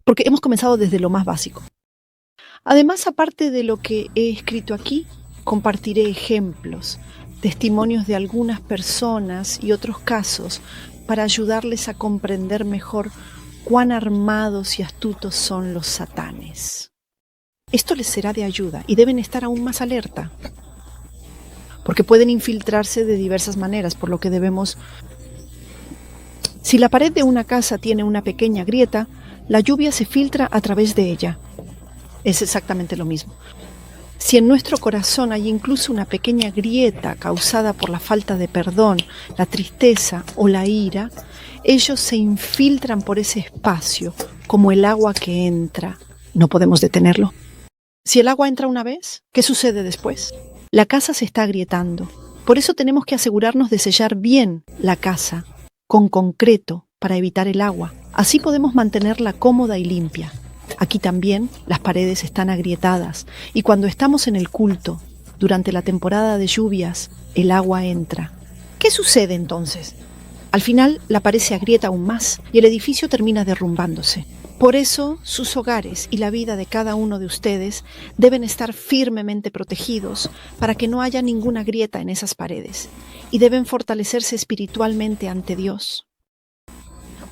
porque hemos comenzado desde lo más básico. Además, aparte de lo que he escrito aquí, compartiré ejemplos, testimonios de algunas personas y otros casos para ayudarles a comprender mejor cuán armados y astutos son los satanes. Esto les será de ayuda y deben estar aún más alerta, porque pueden infiltrarse de diversas maneras, por lo que debemos... Si la pared de una casa tiene una pequeña grieta, la lluvia se filtra a través de ella. Es exactamente lo mismo. Si en nuestro corazón hay incluso una pequeña grieta causada por la falta de perdón, la tristeza o la ira, ellos se infiltran por ese espacio como el agua que entra. No podemos detenerlo. Si el agua entra una vez, ¿qué sucede después? La casa se está agrietando. Por eso tenemos que asegurarnos de sellar bien la casa con concreto para evitar el agua. Así podemos mantenerla cómoda y limpia. Aquí también las paredes están agrietadas y cuando estamos en el culto, durante la temporada de lluvias, el agua entra. ¿Qué sucede entonces? Al final la pared se agrieta aún más y el edificio termina derrumbándose. Por eso sus hogares y la vida de cada uno de ustedes deben estar firmemente protegidos para que no haya ninguna grieta en esas paredes y deben fortalecerse espiritualmente ante Dios.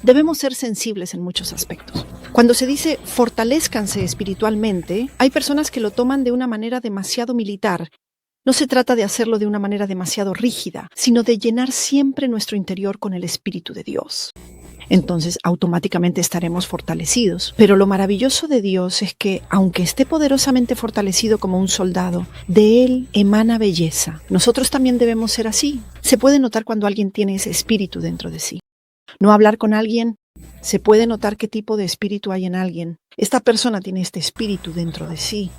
Debemos ser sensibles en muchos aspectos. Cuando se dice fortalezcanse espiritualmente, hay personas que lo toman de una manera demasiado militar. No se trata de hacerlo de una manera demasiado rígida, sino de llenar siempre nuestro interior con el Espíritu de Dios. Entonces automáticamente estaremos fortalecidos. Pero lo maravilloso de Dios es que, aunque esté poderosamente fortalecido como un soldado, de Él emana belleza. Nosotros también debemos ser así. Se puede notar cuando alguien tiene ese espíritu dentro de sí. No hablar con alguien, se puede notar qué tipo de espíritu hay en alguien. Esta persona tiene este espíritu dentro de sí,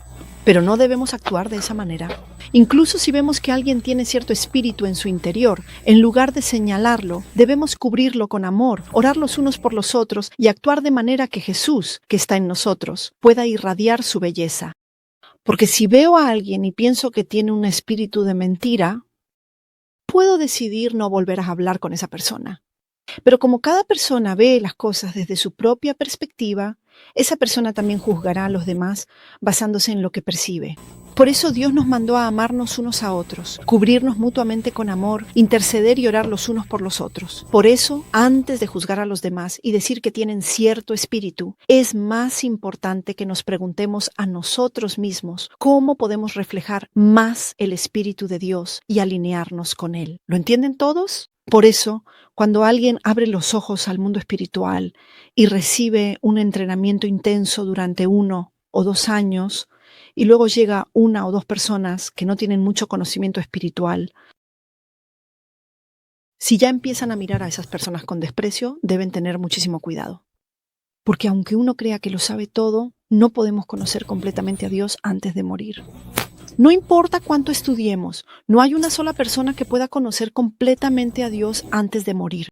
pero no debemos actuar de esa manera. Incluso si vemos que alguien tiene cierto espíritu en su interior, en lugar de señalarlo, debemos cubrirlo con amor, orar los unos por los otros y actuar de manera que Jesús, que está en nosotros, pueda irradiar su belleza. Porque si veo a alguien y pienso que tiene un espíritu de mentira, puedo decidir no volver a hablar con esa persona. Pero como cada persona ve las cosas desde su propia perspectiva, esa persona también juzgará a los demás basándose en lo que percibe. Por eso Dios nos mandó a amarnos unos a otros, cubrirnos mutuamente con amor, interceder y orar los unos por los otros. Por eso, antes de juzgar a los demás y decir que tienen cierto espíritu, es más importante que nos preguntemos a nosotros mismos cómo podemos reflejar más el Espíritu de Dios y alinearnos con Él. ¿Lo entienden todos? Por eso, cuando alguien abre los ojos al mundo espiritual y recibe un entrenamiento intenso durante 1 o 2 años, y luego llega 1 o 2 personas que no tienen mucho conocimiento espiritual, si ya empiezan a mirar a esas personas con desprecio, deben tener muchísimo cuidado. Porque aunque uno crea que lo sabe todo, no podemos conocer completamente a Dios antes de morir. No importa cuánto estudiemos, no hay una sola persona que pueda conocer completamente a Dios antes de morir.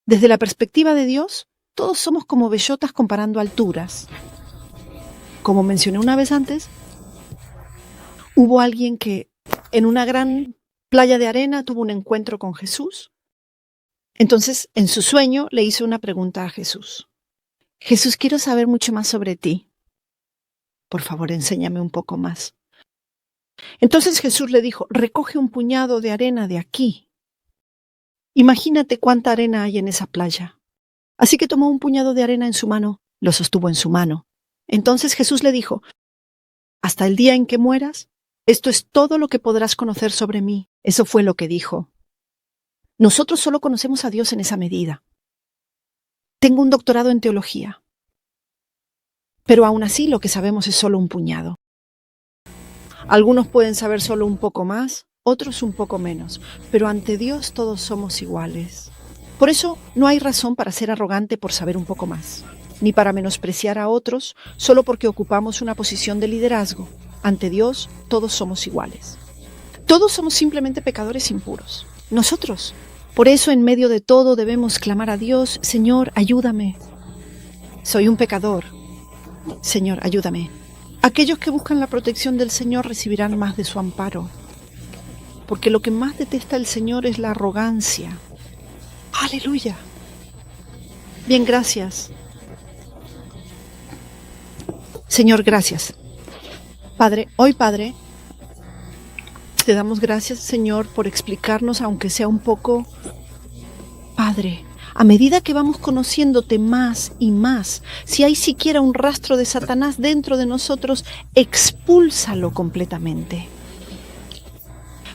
Desde la perspectiva de Dios, todos somos como bellotas comparando alturas. Como mencioné una vez antes, hubo alguien que en una gran playa de arena tuvo un encuentro con Jesús. Entonces, en su sueño, le hizo una pregunta a Jesús. Jesús, quiero saber mucho más sobre ti. Por favor, enséñame un poco más. Entonces Jesús le dijo, recoge un puñado de arena de aquí. Imagínate cuánta arena hay en esa playa. Así que tomó un puñado de arena en su mano, lo sostuvo en su mano. Entonces Jesús le dijo, hasta el día en que mueras, esto es todo lo que podrás conocer sobre mí. Eso fue lo que dijo. Nosotros solo conocemos a Dios en esa medida. Tengo un doctorado en teología, pero aún así lo que sabemos es solo un puñado. Algunos pueden saber solo un poco más, otros un poco menos, pero ante Dios todos somos iguales. Por eso no hay razón para ser arrogante por saber un poco más, ni para menospreciar a otros solo porque ocupamos una posición de liderazgo. Ante Dios todos somos iguales. Todos somos simplemente pecadores impuros. Nosotros. Por eso en medio de todo debemos clamar a Dios, Señor, ayúdame. Soy un pecador. Señor, ayúdame. Aquellos que buscan la protección del Señor recibirán más de su amparo. Porque lo que más detesta el Señor es la arrogancia. ¡Aleluya! Bien, gracias. Señor, gracias. Padre, hoy, Padre, te damos gracias, Señor, por explicarnos, aunque sea un poco. Padre, a medida que vamos conociéndote más y más, si hay siquiera un rastro de Satanás dentro de nosotros, expúlsalo completamente.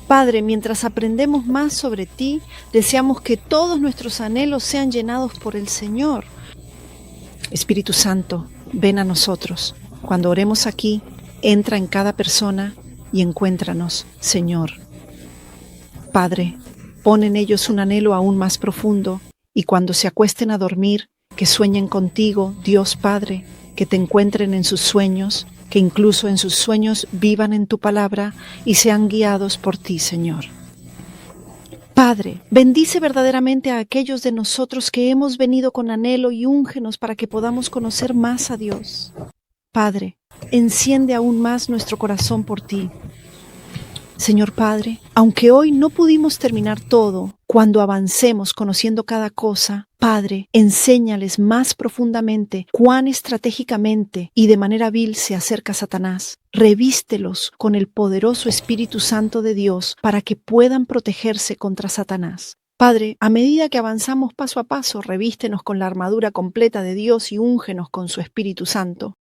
Padre, mientras aprendemos más sobre ti, deseamos que todos nuestros anhelos sean llenados por el Señor. Espíritu Santo, ven a nosotros. Cuando oremos aquí, entra en cada persona y encuéntranos, Señor. Padre, pon en ellos un anhelo aún más profundo, y cuando se acuesten a dormir, que sueñen contigo, Dios Padre, que te encuentren en sus sueños, que incluso en sus sueños vivan en tu palabra y sean guiados por ti, Señor. Padre, bendice verdaderamente a aquellos de nosotros que hemos venido con anhelo y úngenos para que podamos conocer más a Dios. Padre, enciende aún más nuestro corazón por ti. Señor Padre, aunque hoy no pudimos terminar todo, cuando avancemos conociendo cada cosa, Padre, enséñales más profundamente cuán estratégicamente y de manera vil se acerca Satanás. Revístelos con el poderoso Espíritu Santo de Dios para que puedan protegerse contra Satanás. Padre, a medida que avanzamos paso a paso, revístenos con la armadura completa de Dios y úngenos con su Espíritu Santo.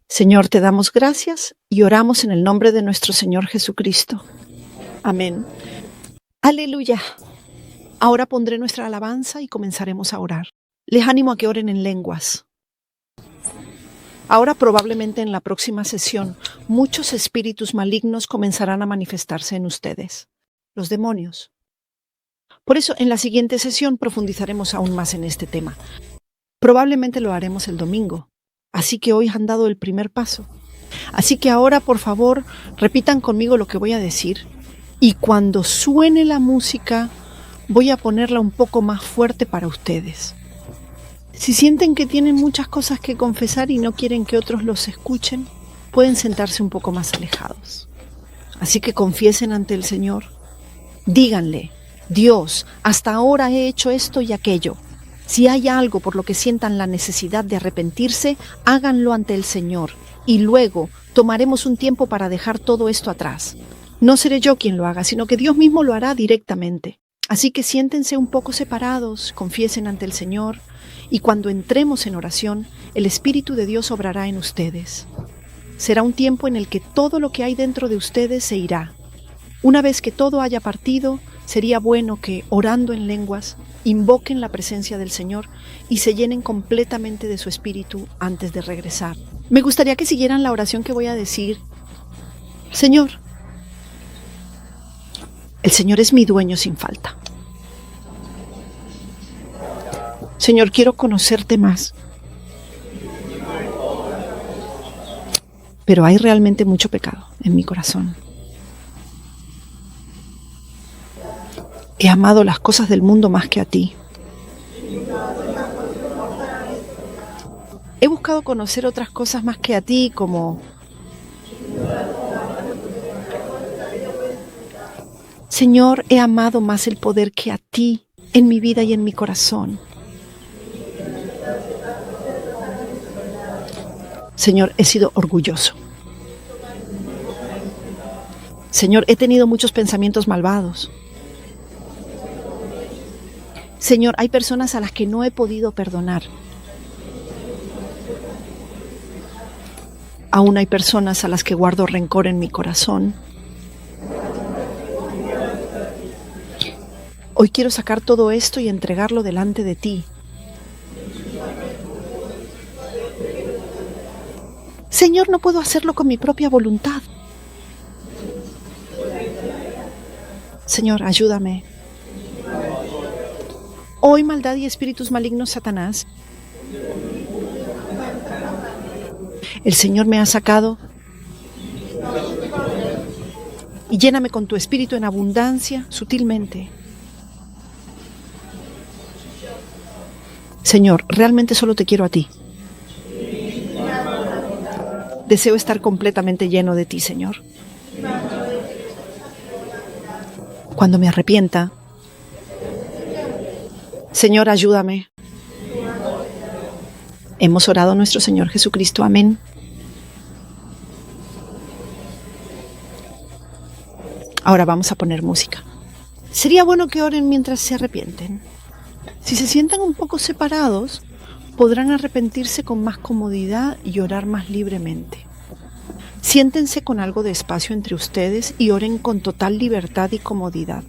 Señor, te damos gracias y oramos en el nombre de nuestro Señor Jesucristo. Amén. Aleluya. Ahora pondré nuestra alabanza y comenzaremos a orar. Les animo a que oren en lenguas. Ahora probablemente en la próxima sesión muchos espíritus malignos comenzarán a manifestarse en ustedes, los demonios. Por eso en la siguiente sesión profundizaremos aún más en este tema. Probablemente lo haremos el domingo. Así que hoy han dado el primer paso. Así que ahora, por favor, repitan conmigo lo que voy a decir. Y cuando suene la música, voy a ponerla un poco más fuerte para ustedes. Si sienten que tienen muchas cosas que confesar y no quieren que otros los escuchen, pueden sentarse un poco más alejados. Así que confiesen ante el Señor. Díganle, Dios, hasta ahora he hecho esto y aquello. Si hay algo por lo que sientan la necesidad de arrepentirse, háganlo ante el Señor y luego tomaremos un tiempo para dejar todo esto atrás. No seré yo quien lo haga, sino que Dios mismo lo hará directamente. Así que siéntense un poco separados, confiesen ante el Señor y cuando entremos en oración, el Espíritu de Dios obrará en ustedes. Será un tiempo en el que todo lo que hay dentro de ustedes se irá. Una vez que todo haya partido, sería bueno que, orando en lenguas, invoquen la presencia del Señor y se llenen completamente de su espíritu antes de regresar. Me gustaría que siguieran la oración que voy a decir. Señor, el Señor es mi dueño sin falta. Señor, quiero conocerte más. Pero hay realmente mucho pecado en mi corazón. He amado las cosas del mundo más que a ti. He buscado conocer otras cosas más que a ti, como Señor, he amado más el poder que a ti en mi vida y en mi corazón. Señor, he sido orgulloso. Señor, he tenido muchos pensamientos malvados. Señor, hay personas a las que no he podido perdonar. Aún hay personas a las que guardo rencor en mi corazón. Hoy quiero sacar todo esto y entregarlo delante de ti. Señor, no puedo hacerlo con mi propia voluntad. Señor, ayúdame. Hoy maldad y espíritus malignos, Satanás. El Señor me ha sacado y lléname con tu espíritu en abundancia, sutilmente. Señor, realmente solo te quiero a ti. Deseo estar completamente lleno de ti, Señor. Cuando me arrepienta, Señor, ayúdame. Hemos orado a nuestro Señor Jesucristo. Amén. Ahora vamos a poner música. Sería bueno que oren mientras se arrepienten. Si se sientan un poco separados, podrán arrepentirse con más comodidad y orar más libremente. Siéntense con algo de espacio entre ustedes y oren con total libertad y comodidad.